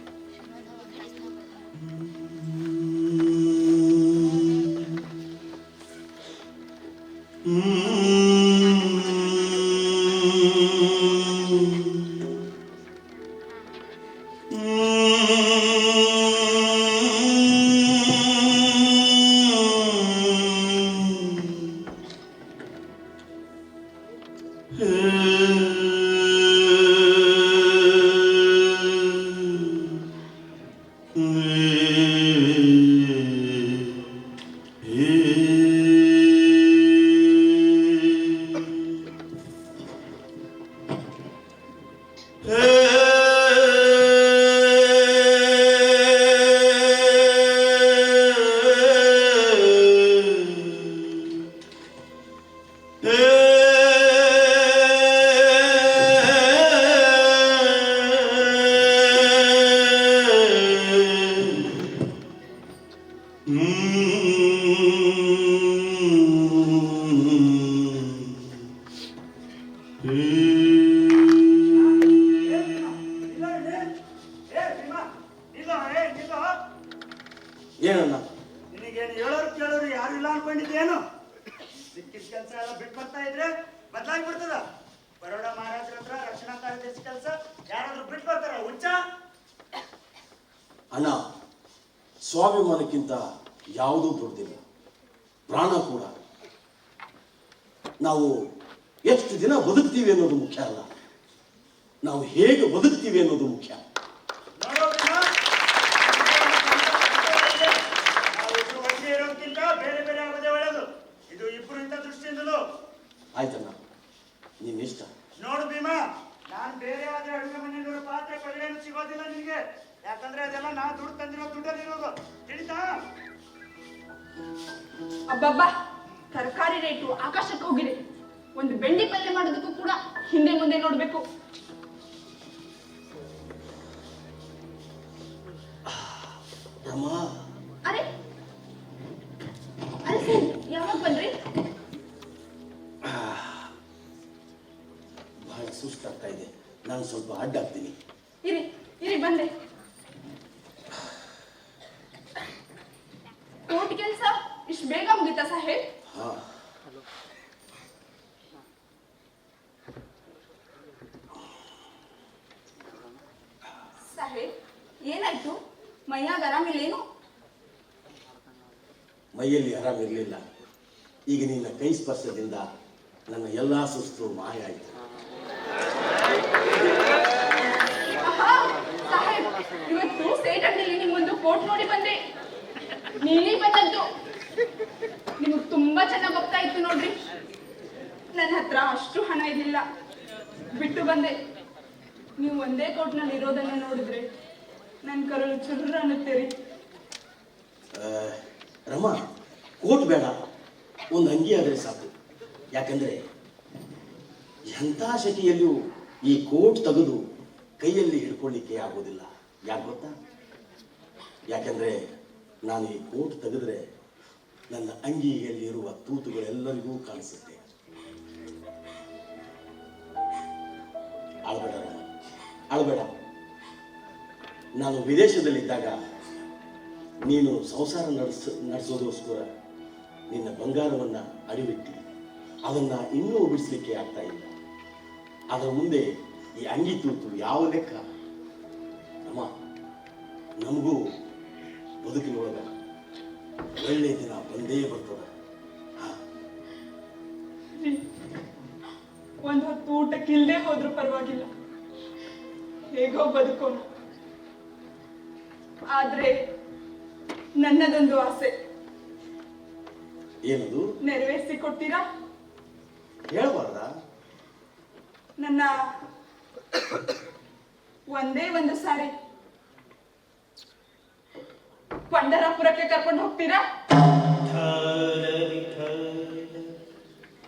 ಏನಣ್ಣ? ನಿನಗೇನು ಹೇಳೋರು ಕೇಳೋರು ಯಾರು ಇಲ್ಲ ಅನ್ಕೊಂಡಿದ್ದೇನು? ಸಿಕ್ಕಿದ ಕೆಲಸ ಎಲ್ಲ ಬಿಟ್ಟು ಬರ್ತಾ ಇದ್ರೆ ಬದಲಾಗ್ಬಿಡ್ತದ. ಬರೋಡ ಮಹಾರಾಜರ ಹತ್ರ ರಕ್ಷಣಾ ಕಾರ್ಯದರ್ಶಿ ಕೆಲಸ ಯಾರಾದ್ರೂ ಬಿಟ್ಟು ಬರ್ತಾರ? ಹುಚ್ಚ ಅಣ್ಣ, ಸ್ವಾಭಿಮಾನಕ್ಕಿಂತ ಯಾವುದೂ ದೊಡ್ಡದಿಲ್ಲ, ಪ್ರಾಣ ಕೂಡ. ನಾವು ಎಷ್ಟು ದಿನ ಬದುಕ್ತೀವಿ ಅನ್ನೋದು ಮುಖ್ಯ ಅಲ್ಲ, ನಾವು ಹೇಗೆ ಬದುಕ್ತೀವಿ ಅನ್ನೋದು ಮುಖ್ಯ. ಇರೋದಕ್ಕಿಂತ ಬೇರೆ ಬೇರೆ ಆಗೋದೇ ಒಳ್ಳೆಯದು. ನೋಡು ಭೀಮಾ, ನಾನು ಬೇರೆ ಆದ್ರೆ ಅಡುಗೆ ಮನೆಯಲ್ಲಿರೋ ಪಾತ್ರೆ ಪಗಡೆಯನ್ನು ಸಿಗೋದಿಲ್ಲ ನಿನಗೆ. ಯಾಕಂದ್ರೆ ಅದೆಲ್ಲ ನಾ ದುಡ್ಡು ತಂದಿರೋ ದುಡ್ಡಲ್ಲಿರೋದು, ತಿಳಿತಾ? ಅಬ್ಬಬ್ಬಾ, ತರಕಾರಿ ರೇಟು ಆಕಾಶಕ್ಕೆ ಹೋಗಿದೆ. ಒಂದು ಬೆಂಡಿ ಪಲ್ಯ ಮಾಡೋದಕ್ಕೂ ಕೂಡ ಹಿಂದೆ ಮುಂದೆ ನೋಡ್ಬೇಕು. ರಮಾ, ಅರೆ ಅರೆ ಸರ್, ಯಾವಾಗ ಬಂದ್ರಿ? ಬಹಳ ಸುಸ್ತಾಗ್ತಾ ಇದೆ, ನಾನು ಸ್ವಲ್ಪ ಅಡ್ಡಾಗ್ತೀನಿ. ಇರಿ ಇರಿ, ಬಂದೆ. ಕೋರ್ಟ್ ಕೆಲಸ ಇಷ್ಟು ಬೇಗ ಮುಗಿತಾ ಸಾಹೇಬ್? ಹಾ, ಸಾಹೇಬ್, ಏನಾಯ್ತು? ಮೈಯಾಗ ಆರಾಮಿಲ್ಲೇನು? ಮೈಯಲ್ಲಿ ಆರಾಮಿರಲಿಲ್ಲ. ಈಗ ನಿನ್ನ ಕೈ ಸ್ಪರ್ಶದಿಂದ ನನ್ನ ಎಲ್ಲಾ ಸುಸ್ತು ಮಾಯ ಆಯಿತು. ಸಾಹೇಬ್, ಇವತ್ತು ಸ್ಟೇಟ್ ಅಂಗಡಿಯಲ್ಲಿ ನಿಮ್ಮೊಂದು ಕೋಟ್ ನೋಡಿ ಬಂದೆ. ನೀಲಿ ಬಂದದ್ದು ನಿಮಗ್ ತುಂಬಾ ಚೆನ್ನಾಗಿ ಹೋಗ್ತಾ ಇತ್ತು ನೋಡ್ರಿ. ನನ್ನ ಹತ್ರ ಅಷ್ಟು ಹಣ ಇರಲಿಲ್ಲ, ಬಿಟ್ಟು ಬಂದೆ. ನೀವು ಒಂದೇ ಕೋಟ್ನಲ್ಲಿ ಇರೋದನ್ನ ನೋಡಿದ್ರೆ ನನ್ನ ಕರಳು ಚುರ್ರ ಅನ್ನುತ್ತೇರಿ. ರಮಾ, ಕೋಟ್ ಬೇಡ, ಒಂದು ಅಂಗಿ ಆದರೆ ಸಾಕು. ಯಾಕಂದ್ರೆ ಎಂಥ ಶೆಕೆಯಲ್ಲೂ ಈ ಕೋಟ್ ತೆಗೆದು ಕೈಯಲ್ಲಿ ಹಿಡ್ಕೊಳ್ಳಿಕ್ಕೆ ಆಗೋದಿಲ್ಲ. ಯಾಕೆ ಗೊತ್ತಾ? ಯಾಕಂದ್ರೆ ನಾನು ಈ ಕೋಟ್ ತೆಗೆದ್ರೆ ನನ್ನ ಅಂಗಿಯಲ್ಲಿರುವ ತೂತುಗಳೆಲ್ಲರಿಗೂ ಕಾಣಿಸುತ್ತೆ. ಅಳಬೇಡ ರಮಾ, ಅಳಬೇಡ. ನಾನು ವಿದೇಶದಲ್ಲಿದ್ದಾಗ ನೀನು ಸಂಸಾರ ನಡೆಸೋದಕ್ಕೋಸ್ಕರ ನಿನ್ನ ಬಂಗಾರವನ್ನು ಅಡಿಬಿಟ್ಟು ಅದನ್ನು ಇನ್ನೂ ಬಿಡಿಸ್ಲಿಕ್ಕೆ ಆಗ್ತಾ ಇಲ್ಲ. ಅದರ ಮುಂದೆ ಈ ಅಂಗಿ ತೂತು ಯಾವ ಲೆಕ್ಕ? ಅಮ್ಮ, ನಮಗೂ ಬದುಕಿನೊಳಗ ಒಳ್ಳೆ ದಿನ ಬಂದೇ ಬರ್ತದೆ. ಒಂದು ಹೊತ್ತು ಊಟಕ್ಕಿಲ್ಲದೆ ಹೋದ್ರೂ ಪರವಾಗಿಲ್ಲ, ಹೇಗೋ ಬದುಕೋಣ. ಆದ್ರೆ ನನ್ನದೊಂದು ಆಸೆ. ಏನದು? ನೆರವೇರಿಸಿ ಕೊಡ್ತೀರಾ? ಹೇಳ್ಬಾರ್ದ? ನನ್ನ ಒಂದೇ ಒಂದು ಸಾರಿ ಪಂಡರಾಪುರಕ್ಕೆ ಕರ್ಕೊಂಡು ಹೋಗ್ತೀರಾ?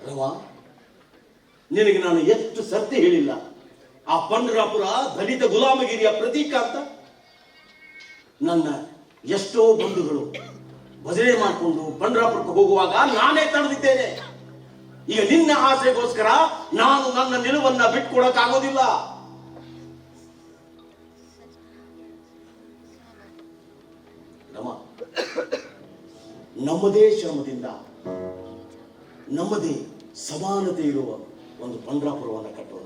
ರಮಾ, ನಿನಗೆ ನಾನು ಎಷ್ಟು ಸರ್ತಿ ಹೇಳಿಲ್ಲ ಆ ಪಂಡರಾಪುರ ದಲಿತ ಗುಲಾಮಗಿರಿಯ ಪ್ರತೀಕ ಅಂತ? ನನ್ನ ಎಷ್ಟೋ ಬಂಧುಗಳು ಭಜನೆ ಮಾಡಿಕೊಂಡು ಪಂಡರಾಪುರಕ್ಕೆ ಹೋಗುವಾಗ ನಾನೇ ತಡೆದಿದ್ದೇನೆ. ಈಗ ನಿನ್ನ ಆಸೆಗೋಸ್ಕರ ನಾನು ನನ್ನ ನಿಲುವನ್ನ ಬಿಟ್ಕೊಡಕ್ಕಾಗೋದಿಲ್ಲ. ರಮಾ, ನಮ್ಮದೇ ಶ್ರಮದಿಂದ ನಮ್ಮದೇ ಸಮಾನತೆ ಇರುವ ಒಂದು ಪಂಡರಾಪುರವನ್ನು ಕಟ್ಟೋಣ.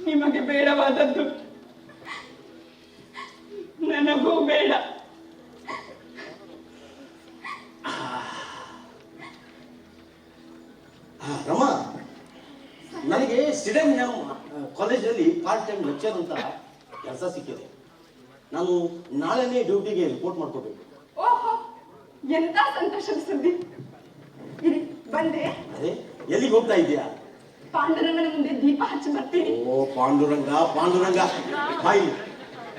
ನಿಮಗೆ ಬೇಡವಾದದ್ದು ನನಗೂ ಬೇಡ. ರಮಾ, ನನಗೆ ಸ್ಟೇಡಿಯಂ ಕಾಲೇಜಲ್ಲಿ ಪಾರ್ಟ್ ಟೈಮ್ ಲೆಕ್ಚರ್ ಅಂತ ಕೆಲಸ ಸಿಕ್ಕಿದೆ. ನಾನು ನಾಳೆನೇ ಡ್ಯೂಟಿಗೆ ರಿಪೋರ್ಟ್ ಮಾಡ್ಕೋಬೇಕು. ಓಹೋ, ಎಂತ ಸಂತೋಷದ ಸುದ್ದಿ. ಇರಿ, ಬಂದೆ. ಅದೇ, ಎಲ್ಲಿಗೆ ಹೋಗ್ತಾ ಇದೆಯಾ? ಪಾಂಡುರಂಗನ ಮುಂದೆ ದೀಪ ಹಚ್ಚಿ ಬರ್ತೀನಿ. ಓ ಪಾಂಡುರಂಗ, ಪಾಂಡುರಂಗ, ಬಾಯಿ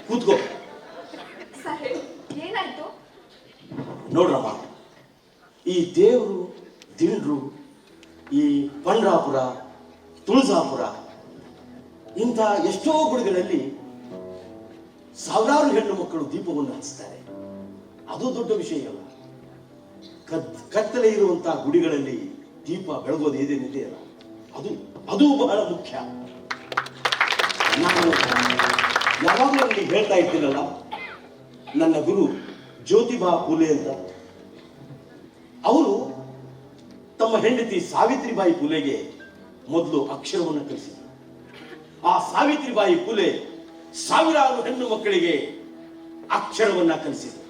ಕೂತ್ಕೋ. ಸಾಹೇಬ್, ಏನಾಯ್ತು? ನೋಡ್ರಮ್ಮ, ಈ ದೇವರು ದಿಂಡ್ರು, ಈ ಪಂಡ್ರಾಪುರ, ತುಳಜಾಪುರ ಇಂಥ ಎಷ್ಟೋ ಗುಡಿಗಳಲ್ಲಿ ಸಾವಿರಾರು ಹೆಣ್ಣು ಮಕ್ಕಳು ದೀಪವನ್ನು ಹಚ್ತಾರೆ. ಅದು ದೊಡ್ಡ ವಿಷಯ ಅಲ್ಲ. ಕತ್ತಲೆ ಇರುವಂತಹ ಗುಡಿಗಳಲ್ಲಿ ದೀಪ ಬೆಳಗೋದು ಏನೇನಿದೆಯಲ್ಲ, ಅದು ಬಹಳ ಮುಖ್ಯ. ನಾನು ಯಾವಾಗಲೂ ನನಗೆ ಹೇಳ್ತಾ ಇದ್ದೀನಲ್ಲ, ನನ್ನ ಗುರು ಜ್ಯೋತಿಬಾ ಫುಲೆ ಅಂತ, ಅವರು ತಮ್ಮ ಹೆಂಡತಿ ಸಾವಿತ್ರಿಬಾಯಿ ಫುಲೆಗೆ ಮೊದಲು ಅಕ್ಷರವನ್ನು ಕಲಿಸಿದರು. ಆ ಸಾವಿತ್ರಿಬಾಯಿ ಫುಲೆ ಸಾವಿರಾರು ಹೆಣ್ಣು ಮಕ್ಕಳಿಗೆ ಅಕ್ಷರವನ್ನ ಕಲಿಸಿದರು.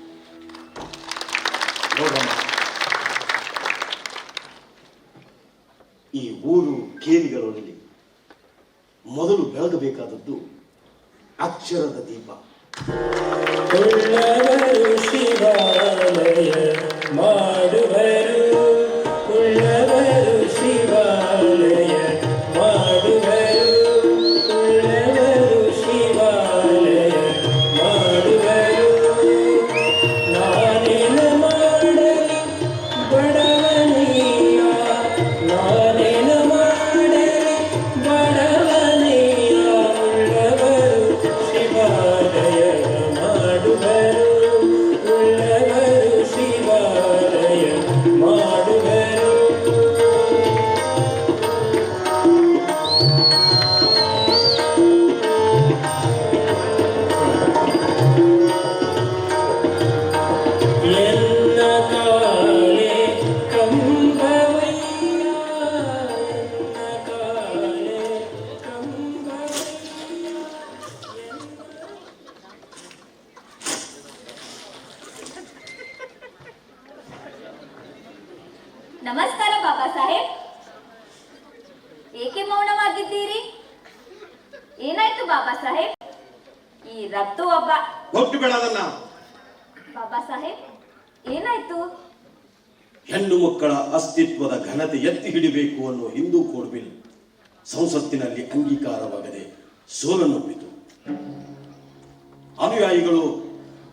ನೋಡಮ್ಮ, ಈ ಊರು ಕೇರಿಗಳಲ್ಲಿ ಮೊದಲು ಬೆಳಗಬೇಕಾದದ್ದು ಅಕ್ಷರದ ದೀಪ. ಮಾಡುವರು ಉಳ್ಳವರು ಶಿವಾಲಯ ಮಾಡುವರು ಉಳ್ಳವರು ಶಿವಾಲಯ ಮಾಡುವರು ನಾನೇನು ಮಾಡಲಿ ಬಡವನೀಯ ನಾನೇನು ಮಾಡಲಿ ಬಡವನೀಯ ಉಳ್ಳವರು ಶಿವಾಲಯ ಮಾಡುವರು ಉಳ್ಳವರು ಶಿವಾಲಯ ಮಾಡುವರು ಎನ್ನ ಕಾಲೆ ಕಂಬವಯ್ಯ ಎನ್ನ ಕಾಲೆ ಕಂಬವಯ್ಯ ನಮಸ್ಕಾರ ಬಾಬಾ ಸಾಹೇಬ್. ಏಕೆ ಮೌನವಾಗಿದ್ದೀರಿ? ಏನಾಯ್ತು ಬಾಬಾ ಸಾಹೇಬ್? ಈ ರತ್ತು ಒಬ್ಬ. ಒಟ್ಟು ಬೇಡ ಅದನ್ನ. ಬಾಬಾ ಸಾಹೇಬ್ ಏನಾಯ್ತು? ಹೆಣ್ಣು ಮಕ್ಕಳ ಅಸ್ತಿತ್ವದ ಘನತೆ ಎತ್ತಿ ಹಿಡಿಬೇಕು ಅನ್ನೋ ಹಿಂದೂ ಕೋಡ್ ಬಿಲ್ ಸಂಸತ್ತಿನಲ್ಲಿ ಅಂಗೀಕಾರವಾಗದೆ ಸೋಲನ್ನೊಪ್ಪಿತು. ಅನುಯಾಯಿಗಳು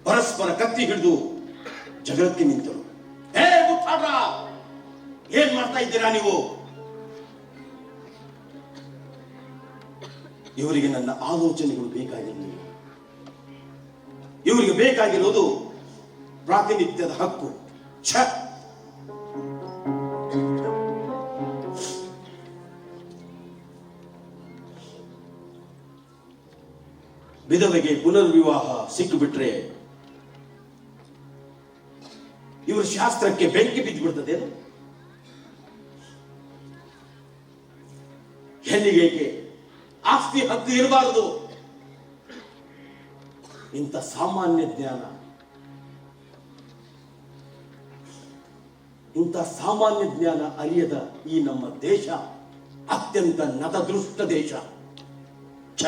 ಪರಸ್ಪರ ಕತ್ತಿ ಹಿಡಿದು ಜಗಳಕ್ಕೆ ನಿಂತರು. ಹೇ ಮುಟ್ಟಾಡ್ರ, ಏನ್ ಮಾಡ್ತಾ ಇದ್ದೀರಾ ನೀವು? ಇವರಿಗೆ ನನ್ನ ಆಲೋಚನೆಗಳು ಬೇಕಾಗಿರಲಿಲ್ಲ. ಇವರಿಗೆ ಬೇಕಾಗಿರೋದು ಪ್ರಾತಿನಿಧ್ಯದ ಹಕ್ಕು. ಛ, ವಿಧವೆಗೆ ಪುನರ್ವಿವಾಹ ಸಿಕ್ಕಿಬಿಟ್ರೆ ಇವರ ಶಾಸ್ತ್ರಕ್ಕೆ ಬೆಂಕಿ ಬಿದ್ದು ಬಿಡ್ತದೆ. ಹೆಣ್ಣಿಗೆ ಆಸ್ತಿ ಹಕ್ಕು ಇರಬಾರದು. ಇಂಥ ಸಾಮಾನ್ಯ ಜ್ಞಾನ, ಇಂಥ ಸಾಮಾನ್ಯ ಜ್ಞಾನ ಅರಿಯದ ಈ ನಮ್ಮ ದೇಶ ಅತ್ಯಂತ ನತದೃಷ್ಟ ದೇಶ. ಛ,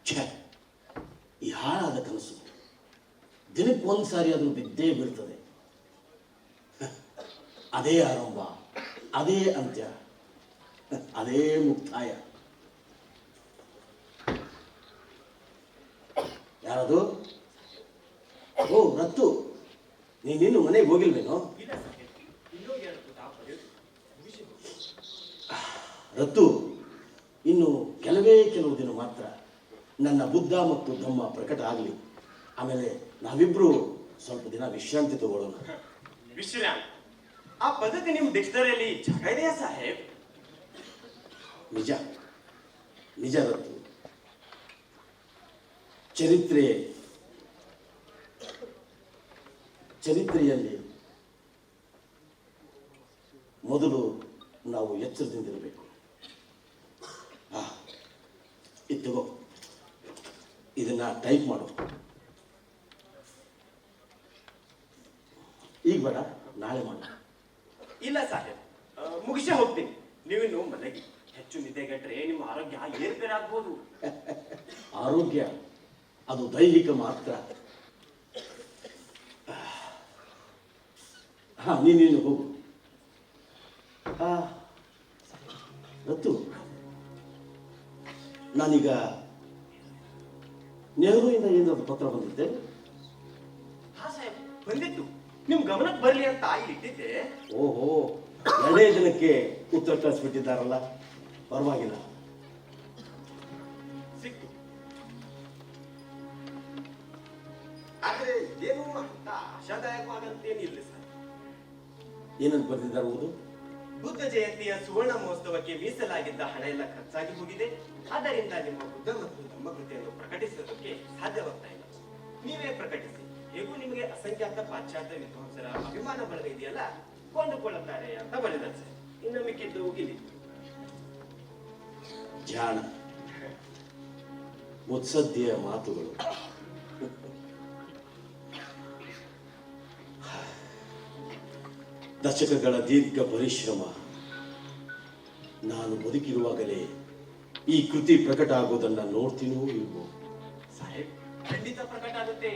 ಛೆ, ಈ ಹಾಳಾದ ಕನಸು ದಿನಕ್ಕೆ ಒಂದ್ಸಾರಿ ಅದು ಬಿದ್ದೇ ಬೀಳ್ತದೆ. ಅದೇ ಆರಂಭ, ಅದೇ ಅಂತ್ಯ, ಅದೇ ಮುಕ್ತಾಯ. ಯಾರದು? ಓ ರತ್ತು, ನೀನಿನ್ನು ಮನೆಗೆ ಹೋಗಿಲ್ವೇನೋ? ರತ್ತು, ಇನ್ನು ಕೆಲವೇ ಕೆಲವು ದಿನ ಮಾತ್ರ ನನ್ನ ಬುದ್ಧ ಮತ್ತು ಧಮ್ಮ ಪ್ರಕಟ ಆಗಲಿ. ಆಮೇಲೆ ನಾವಿಬ್ರು ಸ್ವಲ್ಪ ದಿನ ವಿಶ್ರಾಂತಿ ತಗೊಳ್ಳೋಣ. ವಿಶ್ರಾಂತಿ? ಆ ಪದ್ಧತಿ ನಿಮ್ಮ ಡಿಕ್ಷನರಿಯಲ್ಲಿ ಜಾಗ ಇದೆಯಾ ಸಾಹೇಬ್? ನಿಜ ನಿಜ ರತ್ತು. ಚರಿತ್ರೆಯಲ್ಲಿ ಮೊದಲು ನಾವು ಎಚ್ಚರದಿಂದಿರಬೇಕು. ಇತ್ತಗೋ, ಇದನ್ನ ಟೈಪ್ ಮಾಡು. ಈಗ ಬೇಡ, ನಾಳೆ ಮಾಡು. ಇಲ್ಲ ಸಾಹೇಬ್, ಮುಗಿಸೇ ಹೋಗ್ತೀನಿ. ನೀವಿನ್ನು ಮನೆಗೆ. ಹೆಚ್ಚು ನಿದ್ದೆಗೆಟ್ರೆ ನಿಮ್ಮ ಆರೋಗ್ಯ ಏರ್ಪೇರಾಗ್ಬೋದು. ಆರೋಗ್ಯ ಅದು ದೈಹಿಕ ಮಾತ್ರ. ನೀನೇನು ಹೋಗು. ರತ್ತು, ನಾನೀಗ ನೆಹರುವಿಂದ ಏನಾದ್ರು ಪತ್ರ ಬಂದಿದ್ದೆ? ಹಾ ಸಾಹೇಬ್, ಬಂದಿತ್ತು. ನಿಮ್ ಗಮನಕ್ಕೆ ಬರ್ಲಿ ಅಂತ ಇಲ್ಲಿ ಇಟ್ಟಿದ್ದೆ. ಓಹೋ, 2 ದಿನಕ್ಕೆ ಉತ್ತರ ಕಳಿಸ್ಬಿಟ್ಟಿದ್ದಾರಲ್ಲ, ಪರವಾಗಿಲ್ಲ. ಆದ್ರೆ ಇದೇನು ಅಂತ ಆಶಾದಾಯಕವಾದಂತೇನಿಲ್ಲ ಸರ್. ಏನಂತ ಬರ್ತಿದ್ದಾರೆ ಓದು? ಬುದ್ಧ ಜಯಂತಿಯ ಸುವರ್ಣ ಮಹೋತ್ಸವಕ್ಕೆ ಮೀಸಲಾಗಿದ್ದ ಹಣ ಎಲ್ಲ ಖರ್ಚಾಗಿ ಹೋಗಿದೆ. ಆದ್ದರಿಂದ ನಿಮ್ಮ ಬುದ್ಧ ಮತ್ತು ಧಮ್ಮ ಕೃತಿಯನ್ನು ಪ್ರಕಟಿಸುವುದಕ್ಕೆ ಸಾಧ್ಯವಾಗ್ತಾ ಇಲ್ಲ. ನೀವೇ ಪ್ರಕಟಿಸಿ. ಹೇಗೂ ನಿಮಗೆ ಅಸಂಖ್ಯಾತ ಪಾಶ್ಚಾತ್ಯ ವಿದ್ವಾಂಸರ ಅಭಿಮಾನ ಬಳಗ ಇದೆಯಲ್ಲ, ಕೊಂಡುಕೊಳ್ಳುತ್ತಾರೆ ಅಂತ ಬರೆದ ಸರ್. ಇನ್ನು ಮಿಕ್ಕಿದ್ದು ಇಲ್ಲಿ ಜಾಣ ಮುತ್ಸದ್ದಿಯ ಮಾತುಗಳು. ದಶಕಗಳ ದೀರ್ಘ ಪರಿಶ್ರಮ. ನಾನು ಬದುಕಿರುವಾಗಲೇ ಈ ಕೃತಿ ಪ್ರಕಟ ಆಗೋದನ್ನ ನೋಡ್ತೀನೋ ಇಲ್ವೋ? ಸಾಹೇಬ್, ಖಂಡಿತ ಪ್ರಕಟ ಆಗುತ್ತೆ.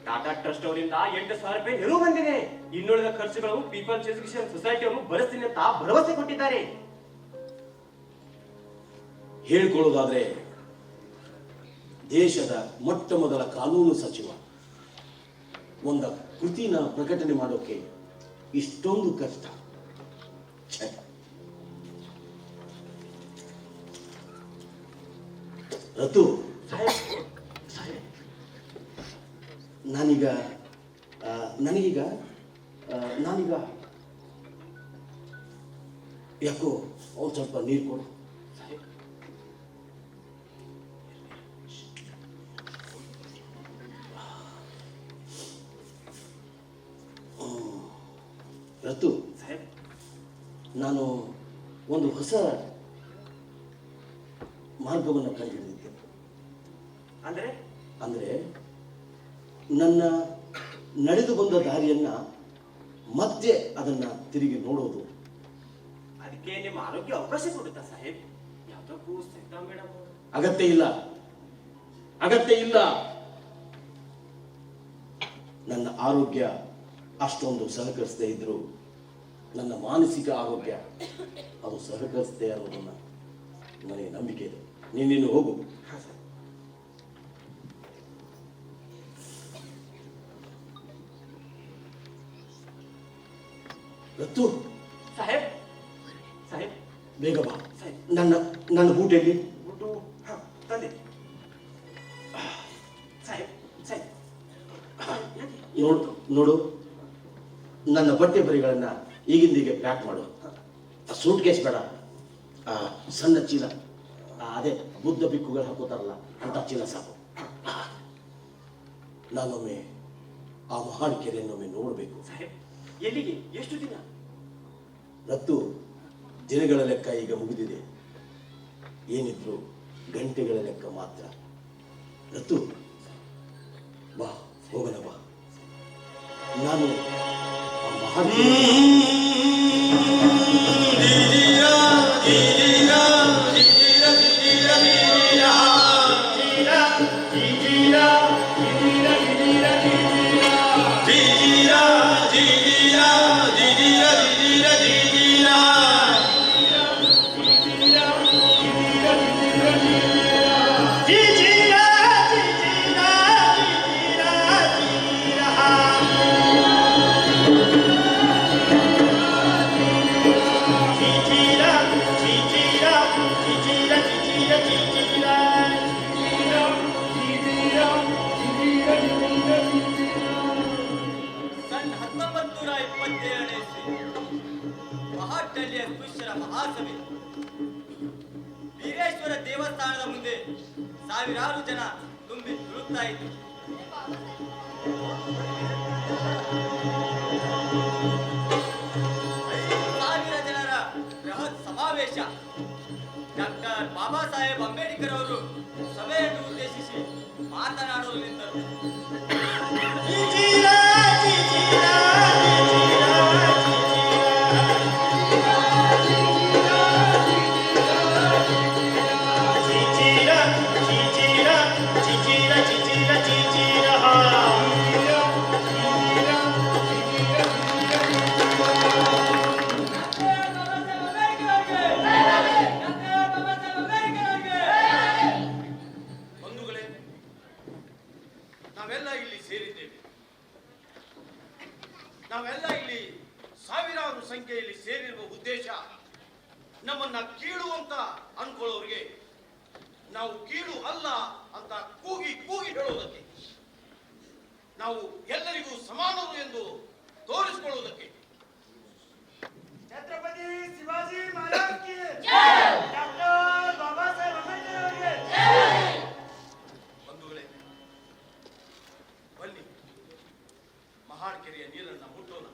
ಟಾಟಾ ಟ್ರಸ್ಟ್ ಅವರಿಂದ 8,000 ರೂಪಾಯಿ ನೆರವು ಬಂದಿದೆ. ಇನ್ನುಳಿದ ಖರ್ಚುಗಳು ಪೀಪಲ್ಸ್ ಎಜುಕೇಶನ್ ಸೊಸೈಟಿ ಅವರು ಭರಿಸ್ತೀನಿ ಅಂತ ಭರವಸೆ ಕೊಟ್ಟಿದ್ದಾರೆ. ಹೇಳ್ಕೊಳ್ಳೋದಾದ್ರೆ ದೇಶದ ಮೊಟ್ಟ ಮೊದಲ ಕಾನೂನು ಸಚಿವ ಒಂದು ಕೃತಿನ ಪ್ರಕಟಣೆ ಮಾಡೋಕೆ ಇಷ್ಟೊಂದು ಕಷ್ಟ. ಛೆ. ರತು, ನಾನೀಗ ಯಾಕೋ ಅವ್ರು ಸ್ವಲ್ಪ ನೀರು ಕೊಡು. ರತು, ನಾನು ಒಂದು ಹೊಸ ಮಾರ್ಗವನ್ನು ಕಂಡುಹಿಡಿದಿದ್ದೆ. ಅಂದ್ರೆ ನನ್ನ ನಡೆದು ಬಂದ ದಾರಿಯನ್ನ ಮತ್ತೆ ಅದನ್ನ ತಿರುಗಿ ನೋಡೋದು. ಅದಕ್ಕೆ ನಿಮ್ಮ ಆರೋಗ್ಯ ಅವಕಾಶ ಕೊಡುತ್ತಾ ಸಾಹೇಬ್? ಯಾವ್ದಕ್ಕೂ ಸಿದ್ಧಾ ಮೇಡಮ್ ಅಗತ್ಯ ಇಲ್ಲ. ನನ್ನ ಆರೋಗ್ಯ ಅಷ್ಟೊಂದು ಸಹಕರಿಸದೇ ಇದ್ರು ನನ್ನ ಮಾನಸಿಕ ಆರೋಗ್ಯ ಅದು ಸಹಕರಿಸದೆ ಅನ್ನೋದನ್ನ ನನಗೆ ನಂಬಿಕೆ ಇದೆ. ನೀನಿನ್ನು ಹೋಗು. ರತ್ತು, ಸಾಹೇಬ್ ಬೇಗ ಬಾ. ನನ್ನ ಬೂಟ್ ಎಲ್ಲಿ? ತಂದೆ ನೋಡು, ನನ್ನ ಬಟ್ಟೆ ಬರಿಗಳನ್ನ ಈಗಿಂದೀಗೆ ಪ್ಯಾಕ್ ಮಾಡು. ಸೂಟ್ ಕೇಸ್ ಬೇಡ, ಸಣ್ಣ ಚೀಲ, ಅದೇ ಬುದ್ಧ ಬಿಕ್ಕುಗಳು ಹಾಕೋತಾರಲ್ಲ ಅಂತ ಚೀಲ ಸಾಕು. ನಾನೊಮ್ಮೆ ಆ ಮಹಾನ್ ಕೆರೆಯನ್ನೊಮ್ಮೆ ನೋಡಬೇಕು. ಎಲ್ಲಿಗೆ? ಎಷ್ಟು ದಿನ? ರತ್ತು, ದಿನಗಳ ಲೆಕ್ಕ ಈಗ ಮುಗಿದಿದೆ. ಏನಿದ್ರು ಗಂಟೆಗಳ ಲೆಕ್ಕ ಮಾತ್ರ. ರತ್ತು, ಬಾ, ಹೋಗೋಣ ಬಾ. ನಾನು ಆ ಮಹಾನ್ ಮಹಾಟಳ್ಳಿಯ ಪುಷ್ಯರ ಮಹಾಸಭೆ ವೀರೇಶ್ವರ ದೇವಸ್ಥಾನದ ಮುಂದೆ ಸಾವಿರಾರು ಜನ ತುಂಬಿ ತುಳುಕ್ತಾ ಇದ್ರು. 5,000 ಜನರ ಬೃಹತ್ ಸಮಾವೇಶ. ಡಾಕ್ಟರ್ ಬಾಬಾ ಸಾಹೇಬ್ ಅಂಬೇಡ್ಕರ್ ಅವರು ಸಭೆಯನ್ನು ಉದ್ದೇಶಿಸಿ ಮಾತನಾಡಲು ನಿಂತರು. ನಾವೆಲ್ಲ ಇಲ್ಲಿ ಸಾವಿರಾರು ಸಂಖ್ಯೆಯಲ್ಲಿ ಸೇರಿರುವ ಉದ್ದೇಶ ನಮ್ಮನ್ನ ಕೀಳು ಅಂತ ಅನ್ಕೊಳ್ಳೋರಿಗೆ ನಾವು ಕೀಳು ಅಲ್ಲ ಅಂತ ಕೂಗಿ ಕೂಗಿ ಹೇಳೋದಕ್ಕೆ. ನಾವು ಎಲ್ಲರಿಗೂ ಸಮಾನರು ಎಂದು ತೋರಿಸಿಕೊಳ್ಳುವುದಕ್ಕೆ. ಛತ್ರಪತಿ ಶಿವಾಜಿ ಮಹಾರಾಜ್ ಕಿ ಡಾಕ್ಟರ್ ಬಾಬಾ ಸಾಹೇಬ್ ಅಂಬೇಡ್ಕರ್ ಅವರಿಗೆ ಬಂಧುಗಳೇ, ಬನ್ನಿ ಮಹಾಡ್ಕೆರೆಯ ನೀರನ್ನು ಮುಟ್ಟೋಣ.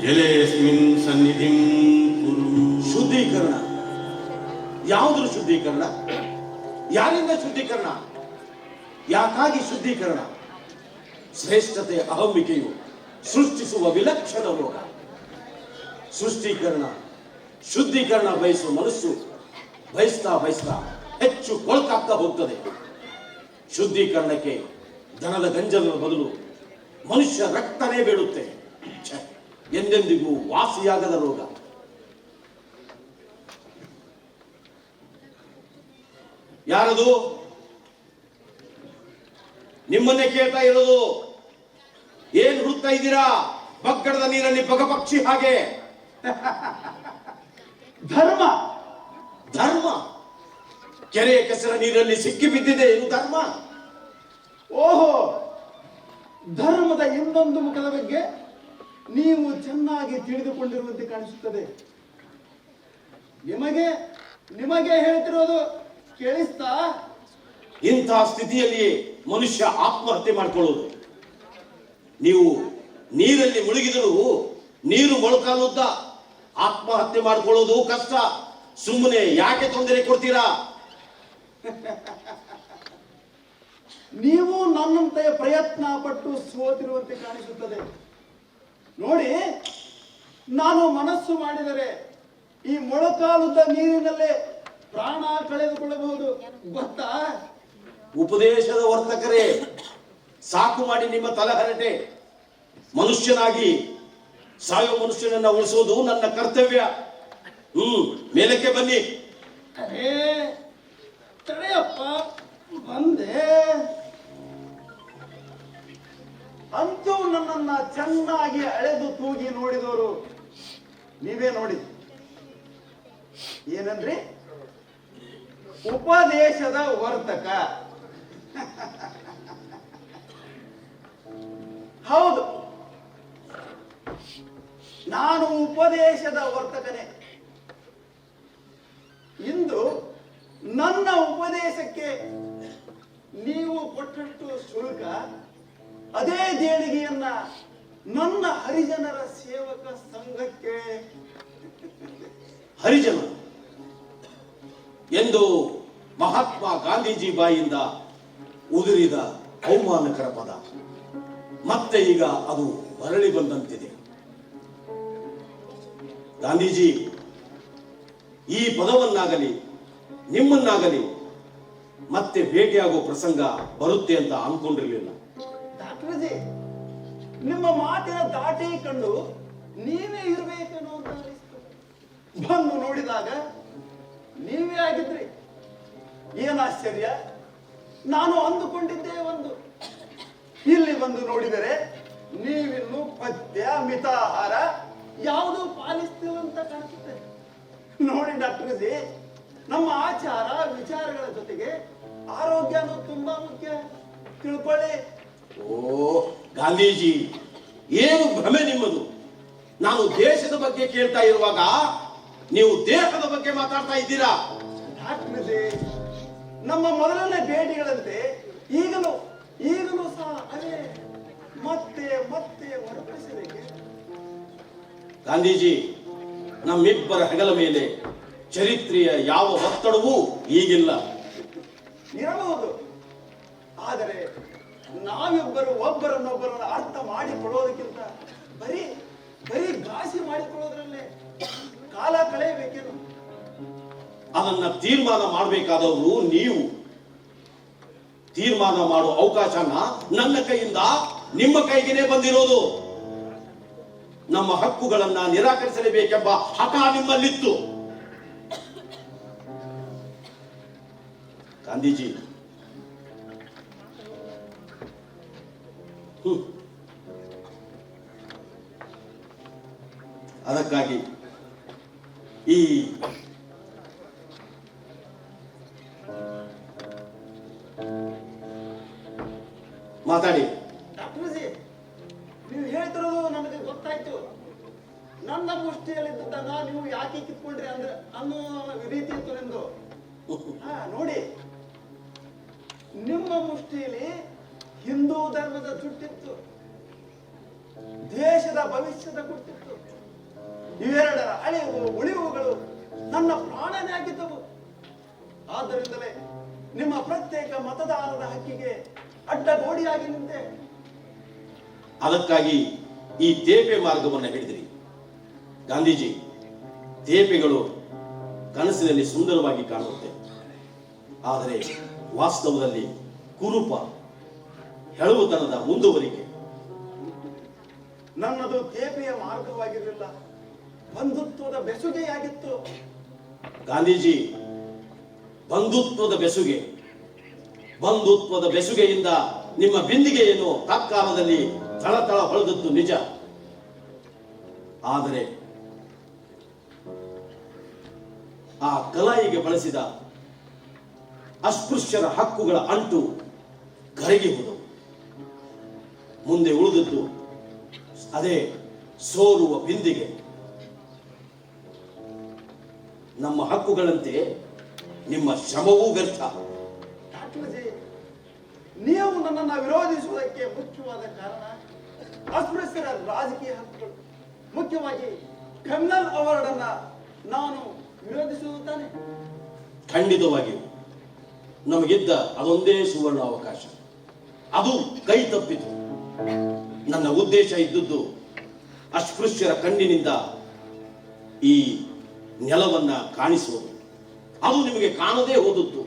ಜಲೇಸ್ಮಿನ್ ಸನ್ನಿಧಿಂ ಕುರು. ಶುದ್ಧೀಕರಣ, ಯಾವುದ್ರ ಶುದ್ಧೀಕರಣ? ಯಾರಿಂದ ಶುದ್ಧೀಕರಣ? ಯಾಕಾಗಿ ಶುದ್ಧೀಕರಣ? ಶ್ರೇಷ್ಠತೆ ಅಹಮಿಕೆಯು ಸೃಷ್ಟಿಸುವ ವಿಲಕ್ಷಣ ರೋಗ. ಸೃಷ್ಟೀಕರಣ, ಶುದ್ಧೀಕರಣ ಬಯಸುವ ಮನಸ್ಸು ಬಯಸ್ತಾ ಬಯಸ್ತಾ ಹೆಚ್ಚು ಕೊಳಕಾಗ್ತಾ ಹೋಗ್ತದೆ. ಶುದ್ಧೀಕರಣಕ್ಕೆ ದನದ ಗಂಜಲದ ಬದಲು ಮನುಷ್ಯ ರಕ್ತನೇ ಬೇಡುತ್ತೆ. ಎಂದೆಂದಿಗೂ ವಾಸಿಯಾಗದ ರೋಗ. ಯಾರದು? ನಿಮ್ಮನ್ನೇ ಕೇಳ್ತಾ ಇರೋದು. ಏನ್ ಹುಡುಕ್ತಾ ಇದ್ದೀರಾ? ಬಗ್ಗಡದ ನೀರಲ್ಲಿ ಬಗಪಕ್ಷಿ ಹಾಗೆ. ಧರ್ಮ, ಧರ್ಮ ಕೆರೆಯ ಕೆಸರ ನೀರಲ್ಲಿ ಸಿಕ್ಕಿ ಬಿದ್ದಿದೆ. ಏನು ಧರ್ಮ? ಓಹೋ, ಧರ್ಮದ ಇನ್ನೊಂದು ಮುಖದ ಬಗ್ಗೆ ನೀವು ಚೆನ್ನಾಗಿ ತಿಳಿದುಕೊಂಡಿರುವಂತೆ ಕಾಣಿಸುತ್ತದೆ. ನಿಮಗೆ ಹೇಳ್ತಿರೋದು ಕೇಳಿಸ್ತಾ? ಇಂತಹ ಸ್ಥಿತಿಯಲ್ಲಿ ಮನುಷ್ಯ ಆತ್ಮಹತ್ಯೆ ಮಾಡಿಕೊಳ್ಳುವುದು. ನೀವು ನೀರಲ್ಲಿ ಮುಳುಗಿದರೂ ನೀರು ಮೊಳಕಾಲುದ್ದ. ಆತ್ಮಹತ್ಯೆ ಮಾಡಿಕೊಳ್ಳುವುದು ಕಷ್ಟ. ಸುಮ್ಮನೆ ಯಾಕೆ ತೊಂದರೆ ಕೊಡ್ತೀರಾ? ನೀವು ನನ್ನಂತೆ ಪ್ರಯತ್ನ ಪಟ್ಟು ಸೋತಿರುವಂತೆ ಕಾಣಿಸುತ್ತದೆ. ನೋಡಿ, ನಾನು ಮನಸ್ಸು ಮಾಡಿದರೆ ಈ ಮೊಳಕಾಲುದ್ದ ನೀರಿನಲ್ಲೇ ಪ್ರಾಣ ಕಳೆದುಕೊಳ್ಳಬಹುದು. ಗೊತ್ತಾ? ಉಪದೇಶದ ವರ್ತಕರೇ, ಸಾಕು ಮಾಡಿ ನಿಮ್ಮ ತಲಹರಟೆ. ಮನುಷ್ಯನಾಗಿ ಸಾಯುವ ಮನುಷ್ಯನನ್ನ ಉಳಿಸೋದು ನನ್ನ ಕರ್ತವ್ಯ. ಮೇಲಕ್ಕೆ ಬನ್ನಿ. ತಡೆಯಪ್ಪ, ಬಂದೆ. ಅಂತೂ ನನ್ನನ್ನ ಚೆನ್ನಾಗಿ ಅಳೆದು ತೂಗಿ ನೋಡಿದವರು ನೀವೇ ನೋಡಿ. ಏನಂದ್ರಿ? ಉಪದೇಶದ ವರ್ತಕ. ಹೌದು, ನಾನು ಉಪದೇಶದ ವರ್ತಕನೇ. ಇಂದು ನನ್ನ ಉಪದೇಶಕ್ಕೆ ನೀವು ಕೊಟ್ಟಷ್ಟು ಶುಲ್ಕ, ಅದೇ ದೇಣಿಗೆಯನ್ನ ನನ್ನ ಹರಿಜನರ ಸೇವಕ ಸಂಘಕ್ಕೆ. ಹರಿಜನ ಎಂದು ಮಹಾತ್ಮ ಗಾಂಧೀಜಿ ಬಾಯಿಂದ ಉದುರಿದ ಅವಮಾನಕರ ಪದ ಮತ್ತೆ ಈಗ ಅದು ಮರಳಿ ಬಂದಂತಿದೆ. ಗಾಂಧೀಜಿ ಈ ಪದವನ್ನಾಗಲಿ ನಿಮ್ಮನ್ನಾಗಲಿ ಮತ್ತೆ ಭೇಟಿಯಾಗುವ ಪ್ರಸಂಗ ಬರುತ್ತೆ ಅಂತ ಅನ್ಕೊಂಡಿರ್ಲಿಲ್ಲ. ಡಾಕ್ಟರ್ಜಿ, ನಿಮ್ಮ ಮಾತಿನ ದಾಟಿ ಕಂಡು ನೀವೇ ಇರಬೇಕನ್ನೋ ಅಂತ ಅನಿಸ್ತು. ಬಂದು ನೋಡಿದಾಗ ನೀವೇ ಆಗಿದ್ರಿ. ಏನ್ ಆಶ್ಚರ್ಯ! ನಾನು ಅಂದುಕೊಂಡಿದ್ದೇ ಒಂದು, ಇಲ್ಲಿ ಬಂದು ನೋಡಿದರೆ ನೀವಿನ್ನು ಪಥ್ಯ ಮಿತಾಹಾರ ಯಾವುದೂ ಪಾಲಿಸ್ತೀವಂತ ಕಾಣಿಸುತ್ತೆ. ನೋಡಿ ಡಾಕ್ಟರ್ಜಿ, ನಮ್ಮ ಆಚಾರ ವಿಚಾರಗಳ ಜೊತೆಗೆ ಆರೋಗ್ಯನೂ ತುಂಬಾ ಮುಖ್ಯ, ತಿಳ್ಕೊಳ್ಳಿ. ಓ ಗಾಂಧೀಜಿ, ಏನು ಭ್ರಮೆ ನಿಮ್ಮದು! ನಾನು ದೇಶದ ಬಗ್ಗೆ ಕೇಳ್ತಾ ಇರುವಾಗ ನೀವು ದೇಹದ ಬಗ್ಗೆ ಮಾತಾಡ್ತಾ ಇದ್ದೀರಾ. ಡಾಕ್ಟರ್ಜಿ, ನಮ್ಮ ಮೊದಲನೇ ಭೇಟಿಗಳಂತೆ ಈಗಲೂ ಸಹ ಅದೇ ಮತ್ತೆ ಮತ್ತೆ ಹೊರಪಡಿಸಬೇಕೆ? ಗಾಂಧೀಜಿ, ನಮ್ಮಿಬ್ಬರ ಹೆಗಲ ಮೇಲೆ ಚರಿತ್ರೆಯ ಯಾವ ಒತ್ತಡವೂ ಈಗಿಲ್ಲ. ಇರಬಹುದು, ಆದರೆ ನಾವಿಬ್ಬರು ಒಬ್ಬರನ್ನೊಬ್ಬರನ್ನು ಅರ್ಥ ಮಾಡಿಕೊಳ್ಳೋದಕ್ಕಿಂತ ಬರೀ ಘಾಸಿ ಮಾಡಿಕೊಳ್ಳೋದ್ರಲ್ಲೇ ಕಾಲ ಕಳೆಯಬೇಕೇನು? ಅದನ್ನ ತೀರ್ಮಾನ ಮಾಡಬೇಕಾದವರು ನೀವು. ತೀರ್ಮಾನ ಮಾಡುವ ಅವಕಾಶನ ನನ್ನ ಕೈಯಿಂದ ನಿಮ್ಮ ಕೈಗೆ ಬಂದಿರೋದು. ನಮ್ಮ ಹಕ್ಕುಗಳನ್ನ ನಿರಾಕರಿಸಲೇಬೇಕೆಂಬ ಹಠ ನಿಮ್ಮಲ್ಲಿತ್ತು. ಗಾಂಧೀಜಿ ಅದಕ್ಕಾಗಿ ಈ ಮಾತಾಡಿ. ಡಾಕ್ಟರ್ಜಿ, ನೀವು ಹೇಳ್ತಿರೋದು ನನಗೆ ಗೊತ್ತಾಯ್ತು. ನನ್ನ ಮುಷ್ಟಿಯಲ್ಲಿದ್ದನ್ನ ನೀವು ಯಾಕೆ ಕಿತ್ಕೊಂಡ್ರಿ ಅಂದ್ರೆ ಅನ್ನೋ ರೀತಿ ಇತ್ತು ನಿಮ್ದು. ನೋಡಿ, ನಿಮ್ಮ ಮುಷ್ಟಿಯಲ್ಲಿ ಹಿಂದೂ ಧರ್ಮದ ಜುಟ್ಟಿತ್ತು, ದೇಶದ ಭವಿಷ್ಯದ ಗುಟ್ಟಿತ್ತು. ಇವೆರಡರ ಅಳಿವು ಉಳಿವುಗಳು ನನ್ನ ಪ್ರಾಣನೇ ಆಗಿದ್ದವು. ಆದ್ದರಿಂದಲೇ ನಿಮ್ಮ ಪ್ರತ್ಯೇಕ ಮತದಾನದ ಹಕ್ಕಿಗೆ ಅಡ್ಡಗೋಡಿಯಾಗಿ ನಿಂತೆ. ಅದಕ್ಕಾಗಿ ಈ ತೇಪೆ ಮಾರ್ಗವನ್ನು ಹಿಡಿದಿರಿ. ಗಾಂಧೀಜಿ, ತೇಪೆಗಳು ಕನಸಿನಲ್ಲಿ ಸುಂದರವಾಗಿ ಕಾಣುತ್ತೆ, ಆದರೆ ವಾಸ್ತವದಲ್ಲಿ ಕುರುಪ, ಹೆಳುವುತನದ ಮುಂದುವರಿಕೆ. ನನ್ನದು ತೇಪೆಯ ಮಾರ್ಗವಾಗಿರಲಿಲ್ಲ, ಬಂಧುತ್ವದ ಬೆಸುಗೆಯಾಗಿತ್ತು. ಗಾಂಧೀಜಿ, ಬಂಧುತ್ವದ ಬೆಸುಗೆಯಿಂದ ನಿಮ್ಮ ಬಿಂದಿಗೆಯನ್ನು ತತ್ಕಾಲದಲ್ಲಿ ತಳತಳ ಹೊಳೆದದ್ದು ನಿಜ. ಆದರೆ ಆ ಕಲಾಯಿಗೆ ಬಳಸಿದ ಅಸ್ಪೃಶ್ಯರ ಹಕ್ಕುಗಳ ಅಂಟು ಕರಗಿ ಹೋದವು. ಮುಂದೆ ಉಳಿದದ್ದು ಅದೇ ಸೋರುವ ಬಿಂದಿಗೆ. ನಮ್ಮ ಹಕ್ಕುಗಳಂತೆ ನಿಮ್ಮ ಶ್ರಮವೂ ವ್ಯರ್ಥ. ಡಾಕ್ಟರ್ಜಿ, ನೀವು ನನ್ನನ್ನು ವಿರೋಧಿಸುವುದಕ್ಕೆ ಮುಖ್ಯವಾದ ಕಾರಣ ಅಸ್ಪೃಶ್ಯರ ರಾಜಕೀಯ ಹಕ್ಕುಗಳು, ಮುಖ್ಯವಾಗಿ ಕಮ್ನಲ್ ಅವರನ್ನ ನಾನು ವಿರೋಧಿಸುವುದು ತಾನೆ? ಖಂಡಿತವಾಗಿಯೂ ನಮಗಿದ್ದ ಅದೊಂದೇ ಸುವರ್ಣ ಅವಕಾಶ, ಅದು ಕೈ ತಪ್ಪಿತು. ನನ್ನ ಉದ್ದೇಶ ಇದ್ದದ್ದು ಅಸ್ಪೃಶ್ಯರ ಕಣ್ಣಿನಿಂದ ಈ ನೆಲವನ್ನ ಕಾಣಿಸುವುದು. ಅದು ನಿಮಗೆ ಕಾಣದೇ ಹೋದದ್ದು.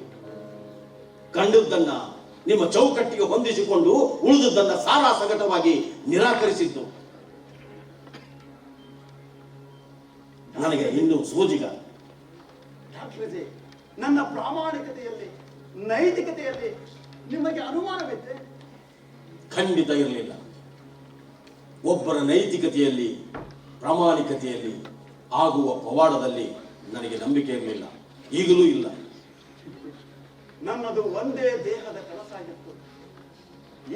ಕಂಡದ್ದನ್ನ ನಿಮ್ಮ ಚೌಕಟ್ಟಿಗೆ ಹೊಂದಿಸಿಕೊಂಡು ಉಳಿದದ್ದನ್ನ ಸಾರಾಸಗಟವಾಗಿ ನಿರಾಕರಿಸಿದ್ದು. ನನಗೆ ಇನ್ನೂ ಸೋಜಿಗ. ಡಾಕ್ಟರ್ಜಿ, ನನ್ನ ಪ್ರಾಮಾಣಿಕತೆಯಲ್ಲಿ, ನೈತಿಕತೆಯಲ್ಲಿ ನಿಮಗೆ ಅನುಮಾನವಿದೆ? ಖಂಡಿತ ಇರಲಿಲ್ಲ. ಒಬ್ಬರ ನೈತಿಕತೆಯಲ್ಲಿ, ಪ್ರಾಮಾಣಿಕತೆಯಲ್ಲಿ ಆಗುವ ಪವಾಡದಲ್ಲಿ ನನಗೆ ನಂಬಿಕೆ ಇರಲಿಲ್ಲ, ಈಗಲೂ ಇಲ್ಲ. ನನ್ನದು ಒಂದೇ ದೇಹದ ಕನಸಾಗಿತ್ತು,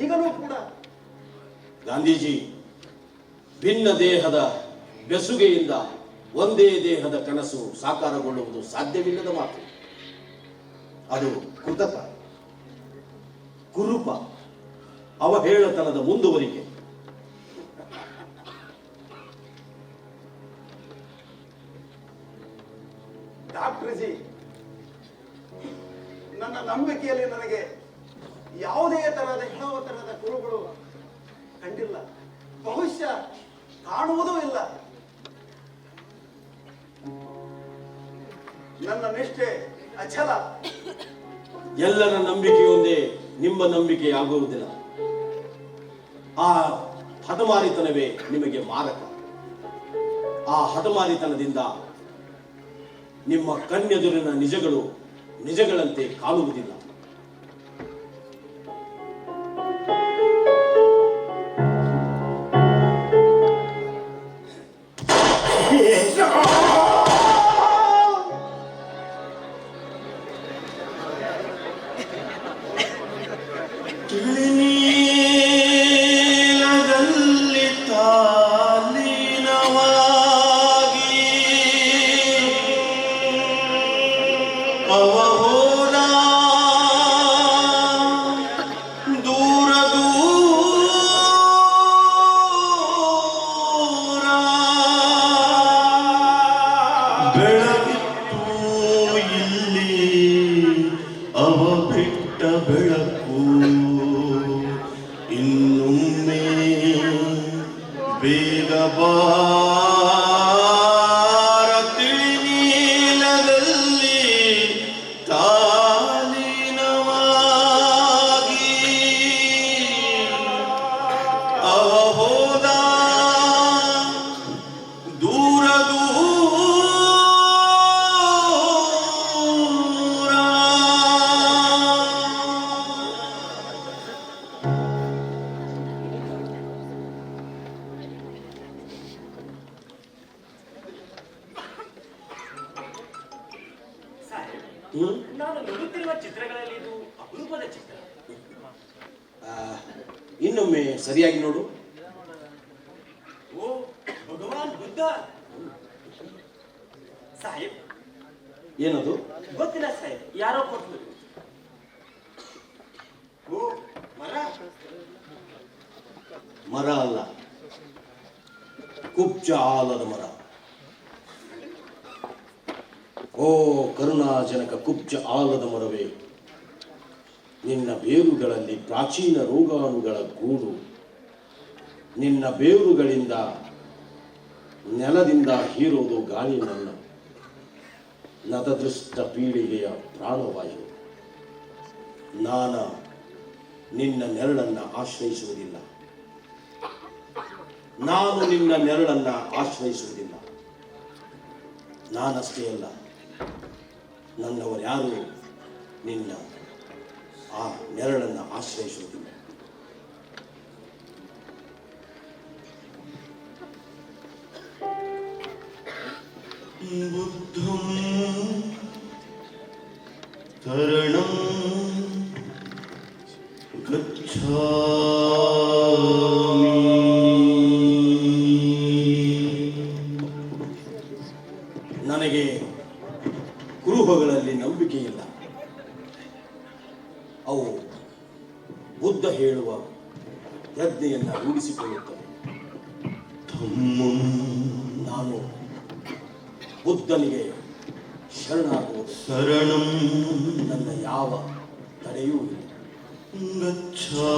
ಈಗಲೂ ಕೂಡ. ಗಾಂಧೀಜಿ, ಭಿನ್ನ ದೇಹದ ಬೆಸುಗೆಯಿಂದ ಒಂದೇ ದೇಹದ ಕನಸು ಸಾಕಾರಗೊಳ್ಳುವುದು ಸಾಧ್ಯವಿಲ್ಲದ ಮಾತು. ಅದು ಕೃತಕ, ಕುರುಪ, ಅವಹೇಳತನದ ಮುಂದುವರಿಕೆ. ಡಾಕ್ಟರ್ಜಿ, ನನ್ನ ನಂಬಿಕೆಯಲ್ಲಿ ನನಗೆ ಯಾವುದೇ ತರಹದ ಹೇಳುವ ತರಹದ ಕುರುಗಳು ಕಂಡಿಲ್ಲ, ಬಹುಶಃ ಕಾಣುವುದೂ ಇಲ್ಲ. ನನ್ನ ನಿಷ್ಠೆ ಅಚಲ. ಎಲ್ಲರ ನಂಬಿಕೆಯೊಂದೇ ನಿಮ್ಮ ನಂಬಿಕೆಯಾಗುವುದಿಲ್ಲ. ಆ ಹಠಮಾರಿತನವೇ ನಿಮಗೆ ಮಾರಕ. ಆ ಹಠಮಾರಿತನದಿಂದ ನಿಮ್ಮ ಕಣ್ಣೆದುರಿನ ನಿಜಗಳು ನಿಜಗಳಂತೆ ಕಾಣುವುದಿಲ್ಲ. ತಿಳಿನೀಲದಲ್ಲಿ ತಾಲೀನವಾಗಿ ಅವಹೋದ ದೂರ ದೂರ ಬೆಳಗಿತ್ತು ಇಲ್ಲಿ ಅವ ಬಿಟ್ಟ ಬೆಳಕು ಇನ್ನೊಮ್ಮೆ ಬೇಗ ಬಾರ ತಿಳಿನೀಲದಲ್ಲಿ ತಾಲೀನವಾಗಿ ಅವ ಹೋದ ನಾನು ನೋಡುತ್ತಿರುವ ಚಿತ್ರಗಳಲ್ಲಿ ಇದು ಅಪರೂಪದ ಚಿತ್ರ. ಇನ್ನೊಮ್ಮೆ ಸರಿಯಾಗಿ ನೋಡು. ಓ ಭಗವಾನ್ ಬುದ್ಧ. ಸಾಹೇಬ್, ಏನದು? ಗೊತ್ತಿಲ್ಲ ಸಾಹೇಬ್, ಯಾರೋ ಕೊಟ್ಟು. ಓ ಮರ ಅಲ್ಲ, ಕುಬ್ಜ ಆಲದ ಮರ. ಓ ಕರುಣಾಜನಕ ಕುಬ್ಜ ಆಲದ ಮರವೇ, ನಿನ್ನ ಬೇರುಗಳಲ್ಲಿ ಪ್ರಾಚೀನ ರೋಗಾಣುಗಳ ಗೂಡು. ನಿನ್ನ ಬೇರುಗಳಿಂದ ನೆಲದಿಂದ ಹೀರೋದು ಗಾಳಿ. ನನ್ನ ನತದೃಷ್ಟ ಪೀಳಿಗೆಯ ಪ್ರಾಣವಾಯು. ನಿನ್ನ ನೆರಳನ್ನ ಆಶ್ರಯಿಸುವುದಿಲ್ಲ. ನಾನು ನಿನ್ನ ನೆರಳನ್ನ ಆಶ್ರಯಿಸುವುದಿಲ್ಲ. ನಾನಷ್ಟೇ ಅಲ್ಲ, ನನ್ನವರ್ಯಾರು ನಿನ್ನ ಆ ನೆರಳನ್ನು ಆಶ್ರಯಿಸುವುದಿಲ್ಲ. ಬುದ್ಧಂ ತರಣಂ ಗಚ್ಛಾಮಿ. ನನಗೆ ಕುರುಹಗಳಲ್ಲಿ ನಂಬಿಕೆ ಇಲ್ಲ. ಅವು ಬುದ್ಧ ಹೇಳುವ ಪ್ರಜ್ಞೆಯನ್ನು ರೂಢಿಸಿಕೊಳ್ಳುತ್ತವೆ. ನಾನು ಬುದ್ಧನಿಗೆ ಶರಣಾಗುವುದು ಶರಣಂ ನನ್ನ ಯಾವ ತಡೆಯೂ ಇಲ್ಲ. ಗಚ್ಛಾಮಿ.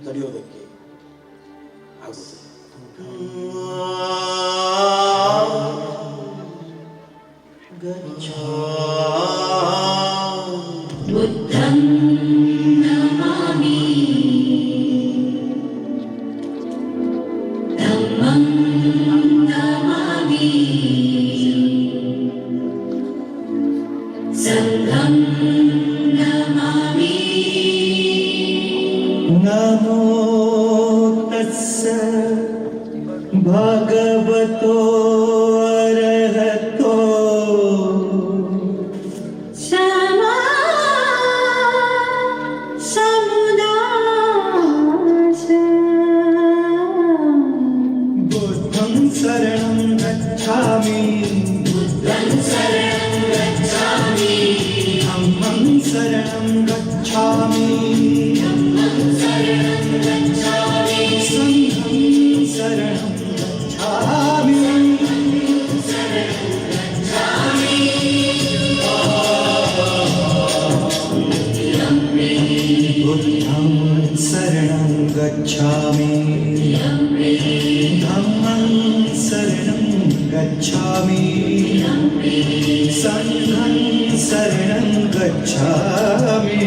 ತಡೆಯೋದಕ್ಕೆ ಆಗುತ್ತದೆ. ಬುದ್ಧಂ ನಮಾಮಿ, ಧಮ್ಮಂ ನಮಾಮಿ, ಸಂಘಂ ನಮಾಮಿ. ನಮೋ ತಸ್ಸ ಭಗವತೋ ಅರ್ಹತೋ ಸಮಾ ಸಮುದಾಸ. ಬುದ್ಧಂ ಶರಣಂ ಗಚ್ಛಾಮಿ, ಬುದ್ಧಂ ಶರಣಂ ಗಚ್ಛಾಮಿ, ಧಮ್ಮಂ ಶರಣಂ ಗಚ್ಛಾಮಿ, ಧಮ್ಮಂ ಶರಣಂ ಗಚ್ಛಾಮಿ, ಸಂಘಂ ಶರಣಂ ಗಚ್ಛಾಮಿ. ಬುದ್ಧಂ ಶರಣಂ ಗಚ್ಛಾಮಿ, ಧಮ್ಮಂ ಶರಣಂ ಗಚ್ಛಾಮಿ, ಸಂಘಂ ಶರಣಂ ಗಚ್ಛಾಮಿ.